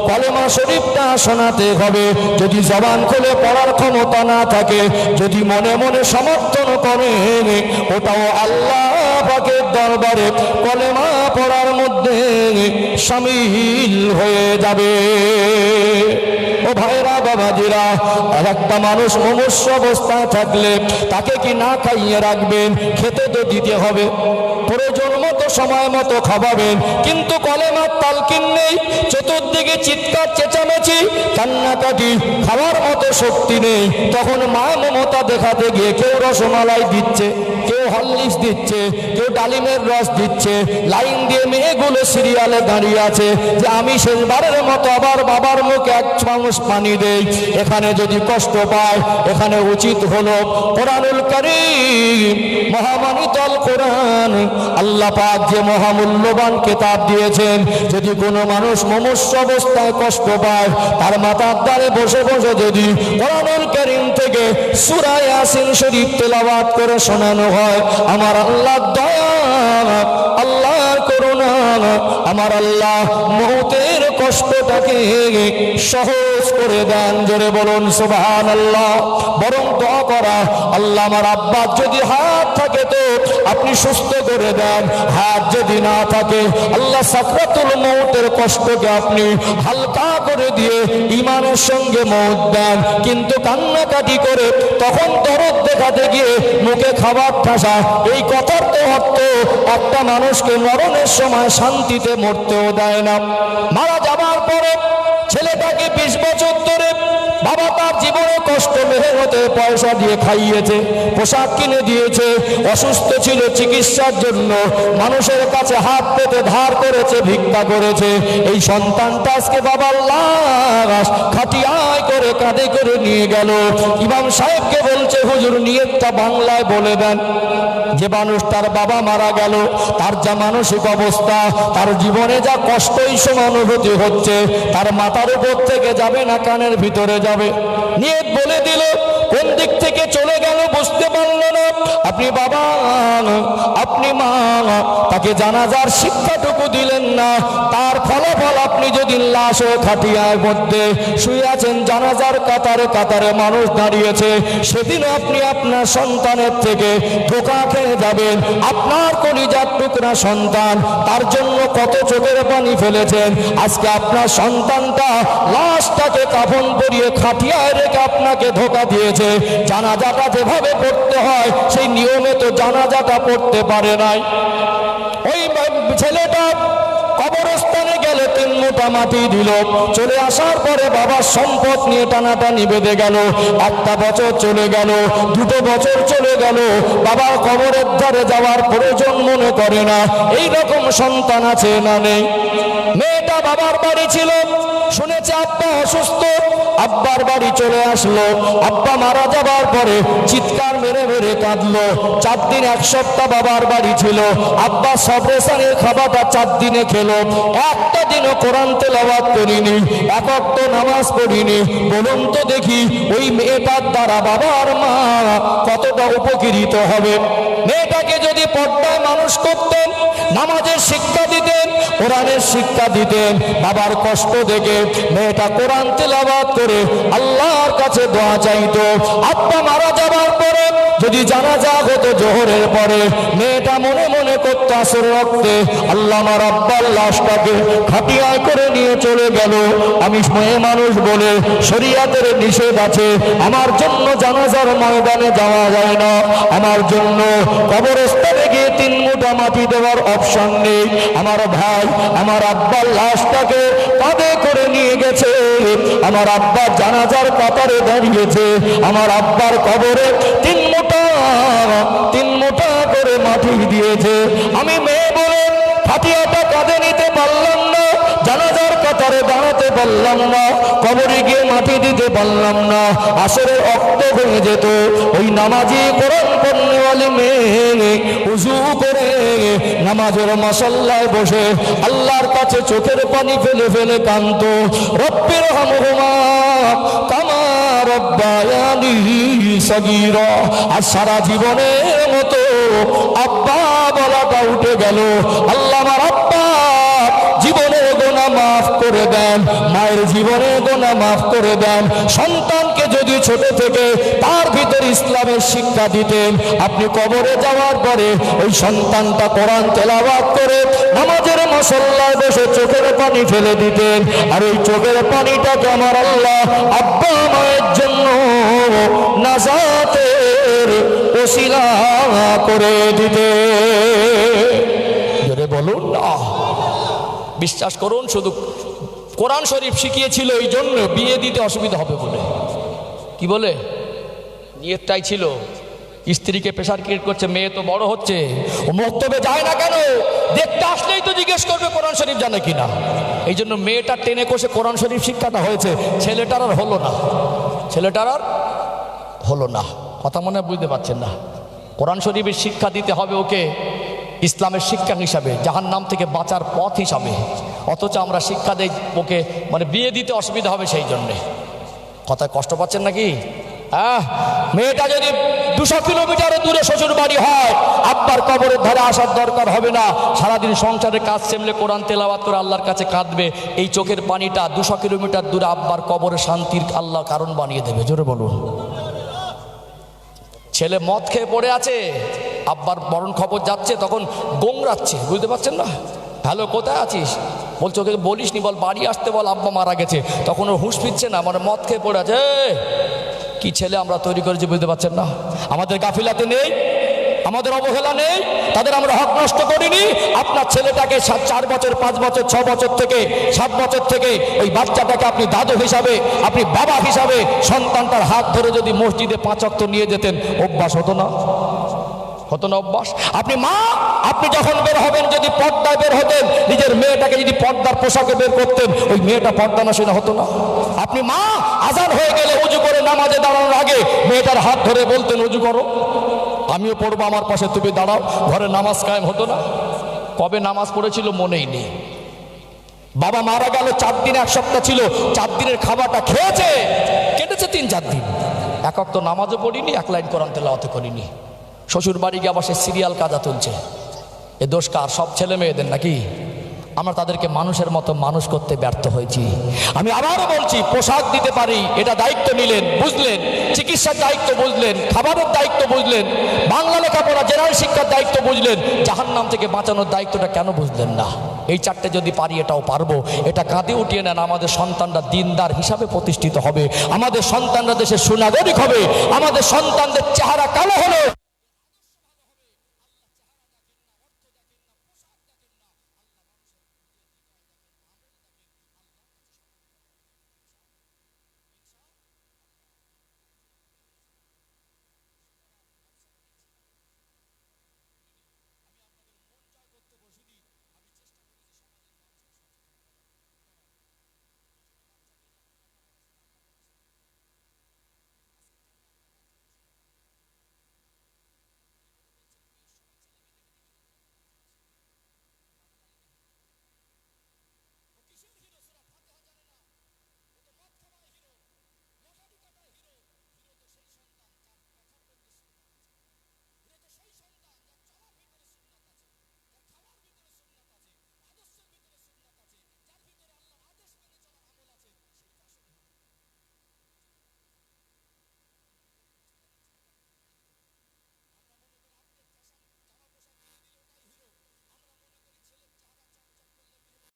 কলেমা শরীফটা শোনাতে হবে। যদি জবান খুলে পড়ার ক্ষমতা না থাকে, যদি মনে মনে সমর্থন করেন, ওটাও আল্লাহ পাকের দরবারে কলেমা পড়ার মধ্যে শামিল হয়ে যাবে। ও ভাইরা বাবাজিরা, আর একটা মানুষ মুমূর্ষু অবস্থায় থাকলে তাকে কি না খাইয়ে রাখবেন? খেতে তো দিতে হবে, প্রয়োজন মতো সময় মতো খাওয়াবেন। কিন্তু কলেমার তালকিন নেই, চতুর্দিকে চিৎকার চেঁচামেচি কান্নাকাটি, খাওয়ার মতো শক্তি নেই। তখন মা মমতা দেখাতে গিয়ে কেউ রসমালাই দিচ্ছে, কেউ হরলিক্স দিচ্ছে, কেউ ডালিমের রস দিচ্ছে, লাইন দিয়ে মেয়েগুলো সিরিয়ালে দাঁড়িয়ে আছে যে আমি শেষবারের মতো আবার বাবার মুখে 1 চামচ পানি দেই। এখানে যদি কষ্ট পায়, এখানে উচিত হলো কোরআনুল কারীম, মহামানিত আল কোরআন, আল্লাহ পাক যে মহামূল্যবান কিতাব দিয়েছেন, যদি কোনো মানুষ মুমূর্ষু অবস্থায় কষ্ট পায়, তার মাথার দ্বারে বসে বসে যদি কোরআনুল কারীম থেকে সূরা ইয়াসিন শরীফ তেলাওয়াত করে শোনানো হয়, আমার আল্লাহর দয়া, আল্লাহর করুণা, আমার আল্লাহ মওতের কষ্টটাকে সহজ করে দেন। জোরে বলুন সুবহানাল্লাহ। বরং দোয়া করা, আল্লাহ আমার আব্বার যদি হাত থাকে তো আপনি সুস্থ করে দেন, হাত যদি না থাকে আল্লাহ সাকরাতুল মওতের কষ্টকে আপনি হালকা করে দিয়ে ঈমানের সঙ্গে মওত দেন। কিন্তু কান্নাকাটি করে তখন দরদ দেখাতে গিয়ে মুখে খাবার ঠাসা, এই কথার তো অর্থ একটা মানুষকে মরণের সময় শান্তিতে মরতেও দেয় না। মারা যাবার পরে ছেলেটাকে 20 বছর ধরে বাবা তার জীবনে কষ্ট মেহনতে পয়সা দিয়ে খাইয়েছে, পোশাক কিনে দিয়েছে, অসুস্থ ছিল চিকিৎসার জন্য মানুষের কাছে হাত পেতে ধার করেছে, ভিক্ষা করেছে। এই সন্তানটা আজকে বাবার লাশ খাটিয়ায় করে কাঁধে করে নিয়ে গেল। ইমাম সাহেবকে বলছে, হুজুর নিয়তটা বাংলায় বলে দেন। যে মানুষ তার বাবা মারা গেল, তার যা মানসিক অবস্থা, তার জীবনে যা কষ্ট এই সময় অনুভূতি হচ্ছে, তার মাথার উপর থেকে যাবে না কানের ভিতরে যাবে। নিয়ত বলে দিল, কোন দিক থেকে চলে গেল বুঝতে পারল না। আপনি বাবা, আপনি মা, তাকে জানাজার শিক্ষাটুকু দিলেন না। তার ফলাফল আপনি যদি লাশ ও খাটিয়ার মধ্যে শুয়ে আছেন, জানাজার কাতারে কাতারে মানুষ দাঁড়িয়েছে, সেদিন আপনি আপনার সন্তানের থেকে ধোঁকা খেয়ে যাবেন। আপনার কলিজার টুকরা সন্তান, তার জন্য কত চোখের পানি ফেলেছেন। আজকে আপনার সন্তানটা লাশটাকে কাফন পরিয়ে খাটিয়ায় রেখে আপনাকে ধোঁকা দিয়েছে। জানাজাটা যেভাবে পড়তে হয় সেই নিয়মে তো জানাজাটা পড়তে পারে নাই। ওই ছেলেটা কবরস্থানে গেলে 3 মুঠা মাটি দিল। চলে আসার পরে বাবার সম্পদ নিয়ে টানাটানি বেঁধে গেল। 1টা বছর চলে গেল, 2টো বছর চলে গেল, বাবার কবরের ধারে যাওয়ার প্রয়োজন মনে করে না। এই রকম সন্তান আছে না নেই? মেয়েটা বাবার বাড়ি ছিল, শুনেছে আব্বা অসুস্থ, আব্বার বাড়ি চলে আসলো। আব্বা মারা যাবার পরে চিৎকার মেরে মেরে কাঁদলো। 4 দিন 1 সপ্তাহ বাবার বাড়ি ছিল। আব্বা সবরেসানের খাবারটা 4 দিনে খেলো। একটা দিনও কোরআন তেলাওয়াত করিনি, এক ওয়াক্ত নামাজ পড়িনি। বলুন তো দেখি ওই মেয়েটার দ্বারা বাবার মা কতটা উপকৃত হবে? মেয়েটাকে যদি পর্দায় মানুষ করতেন, নামাজের শিক্ষা দিতেন, কোরআনের শিক্ষা দিতেন, বাবার কষ্ট দেখে মেয়েটা কোরআন তেলাওয়াত করে আল্লাহর কাছে দোয়া চাইতো। আব্বা মারা যাবার পরে যদি জানাজা হতো জোহরের পরে, মেয়েটা মনে মনে করত, রক্তে আসর রক্তে আল্লাহ আমার আব্বার লাশটাকে খাটিয়ায় করে নিয়ে চলে গেল। আমি মেয়ে মানুষ বলে শরীয়তের নিষেধ আছে, আমার জন্য জানাজার ময়দানে যাওয়া যায় না, আমার জন্য কবরস্থানে গিয়ে 3 মুঠা মাটি দেওয়ার অপশন নেই। আমার ভাই আমার আব্বার লাশটাকে কাঁধে করে নিয়ে গেছে, আমার আব্বার জানাজার কাতারে দাঁড়িয়েছে, আমার আব্বার কবরে 3 মুঠা করে মাটি দিয়েছে। আমি মেয়ে বলে ফাটিয়াটা কাঁধে নিতে পারলাম না, জানাজার কাতারে দাঁড়াতে পারলাম না, কবরে গিয়ে মাটি দিতে পারলাম না। আসরের রক্ত হয়ে যেত। ওই নামাজি কোরআন পড়নেওয়ালি মেয়ে উযু করে নামাজের মাসাল্লায় বসে আল্লাহর কাছে চোখের পানি ফেলে ফেলে কাঁদতো, রব্বির হামহুমা কামা রব্বায়ানি সগীরা। আর সারা জীবনের মতো আব্বা বলাটা উঠে গেল। আল্লাহ আমার আব্বা জীবনের গুনাহ মাফ করে দেন, মায়ের জীবনের গুনাহ মাফ করে দেন। সন্তানকে যদি ছোট থেকে তার ভিতর ইসলামের শিক্ষা দিতেন, আপনি কবরে যাওয়ার পরে ওই সন্তানটা কোরআন তেলাওয়াত করে নামাজের মুসল্লায় বসে চোখের পানি ফেলে দিতেন, আর ওই চোখের পানিটাকে আমার আল্লাহ আব্বা মায়ের জন্য নাজাতের ওসিলা করে দিতে। জোরে বলুন না। বিশ্বাস করুন, শুধু কোরআন শরীফ শিখিয়েছিল এই জন্য বিয়ে দিতে অসুবিধা হবে বলে। কি বলে? নিয়তটাই ছিল। স্ত্রীকে প্রেশার ক্রিয়েট করছে, মেয়ে তো বড় হচ্ছে, ও মক্তবে যায় না কেন, দেখতে আসলেই তো জিজ্ঞেস করবে কোরআন শরীফ জানে কিনা। এই জন্য মেয়েটা টেনে কষে কোরআন শরীফ শিক্ষাটা হয়েছে, ছেলেটার আর হলো না, ছেলেটার আর হলো না। কথা মনে বুঝতে পারছেন না? কোরআন শরীফের শিক্ষা দিতে হবে ওকে ইসলামের শিক্ষা হিসাবে, জাহান্নাম থেকে বাঁচার পথ হিসাবে, অথচ আমরা শিক্ষা দেই ওকে মানে বিয়ে দিতে অসুবিধা হবে সেই জন্যে। কথায় কষ্ট পাচ্ছেন নাকি? মেয়েটা যদি 200 কিলোমিটার দূরে শ্বশুর বাড়ি হয়, আব্বার কবরের ধারে আসার দরকার হবে না, সারাদিন সংসারের কাজ সেমলে কোরআন তেলাওয়াত করে আল্লাহর কাছে কাঁদবে। এই চোখের পানিটা 200 কিলোমিটার দূরে আব্বার কবরে শান্তির আল্লাহ কারণ বানিয়ে দেবে। জোরে বলুন। ছেলে মদ খেয়ে পড়ে আছে, আব্বার মরণ খবর যাচ্ছে, তখন গোংরাচ্ছে, বুঝতে পারছেন না? হ্যালো, কোথায় আছিস? বলছে ওকে বলিস নি, বল বাড়ি আসতে বল, আব্বা মারা গেছে। তখন ওর হুঁশ ফিরছে না, মানে মদ খেয়ে পড়ে আছে। কি ছেলে আমরা তৈরি করেছি, বুঝতে পারছেন না? আমাদের গাফিলাতে নেই, আমাদের অবহেলা নেই, তাদের আমরা হক নষ্ট করিনি। আপনার ছেলেটাকে 4 বছর 5 বছর 6 বছর থেকে 7 বছর থেকে ওই বাচ্চাটাকে আপনি দাদু হিসাবে, আপনি বাবা হিসাবে সন্তানটার হাত ধরে যদি মসজিদে 5 ওয়াক্ত নিয়ে যেতেন, অভ্যাস হতো না? হতো না অভ্যাস? আপনি মা, আপনি যখন বের হবেন যদি পর্দায় বের হতেন, নিজের মেয়েটাকে যদি পর্দার পোশাকে বের করতেন, ওই মেয়েটা পর্দা নশীনা হতো না? আপনি মা, আজান হয়ে গেলে উজু করে নামাজে দাঁড়ানোর আগে মেয়েটার হাত ধরে বলতেন উজু করো, আমিও পড়বো, আমার পাশে তুমি দাঁড়াও, ঘরে নামাজ কায়েম হতো না? কবে নামাজ পড়েছিল মনেই নেই। বাবা মারা গেল 4 দিন 1 সপ্তাহ ছিল, 4 দিনের খাবারটা খেয়েছে, কেটেছে 3-4 দিন। এক ওয়াক্ত নামাজও পড়িনি, 1 লাইন কোরআন তেলাওয়াত করিনি। শ্বশুর বাড়ি গিয়ে আবার সে সিরিয়াল কাজা তুলছে। এ দোষ কার? সব ছেলে মেয়েদের নাকি? আমরা তাদেরকে মানুষের মতো মানুষ করতে ব্যর্থ হয়েছি। আমি আবারও বলছি, পোশাক দিতে পারি, এটা দায়িত্ব নিলেন, বুঝলেন, চিকিৎসার দায়িত্ব বুঝলেন, খাবারের দায়িত্ব বুঝলেন, বাংলা লেখাপড়া জেনারেল শিক্ষার দায়িত্ব বুঝলেন, জাহান্নাম থেকে বাঁচানোর দায়িত্বটা কেন বুঝলেন না? এই 4টে যদি পারি, এটাও পারবো। এটা কাঁধে উঠিয়ে নেন, আমাদের সন্তানরা দিনদার হিসাবে প্রতিষ্ঠিত হবে, আমাদের সন্তানরা দেশের সুনাগরিক হবে, আমাদের সন্তানদের চেহারা কালো হলো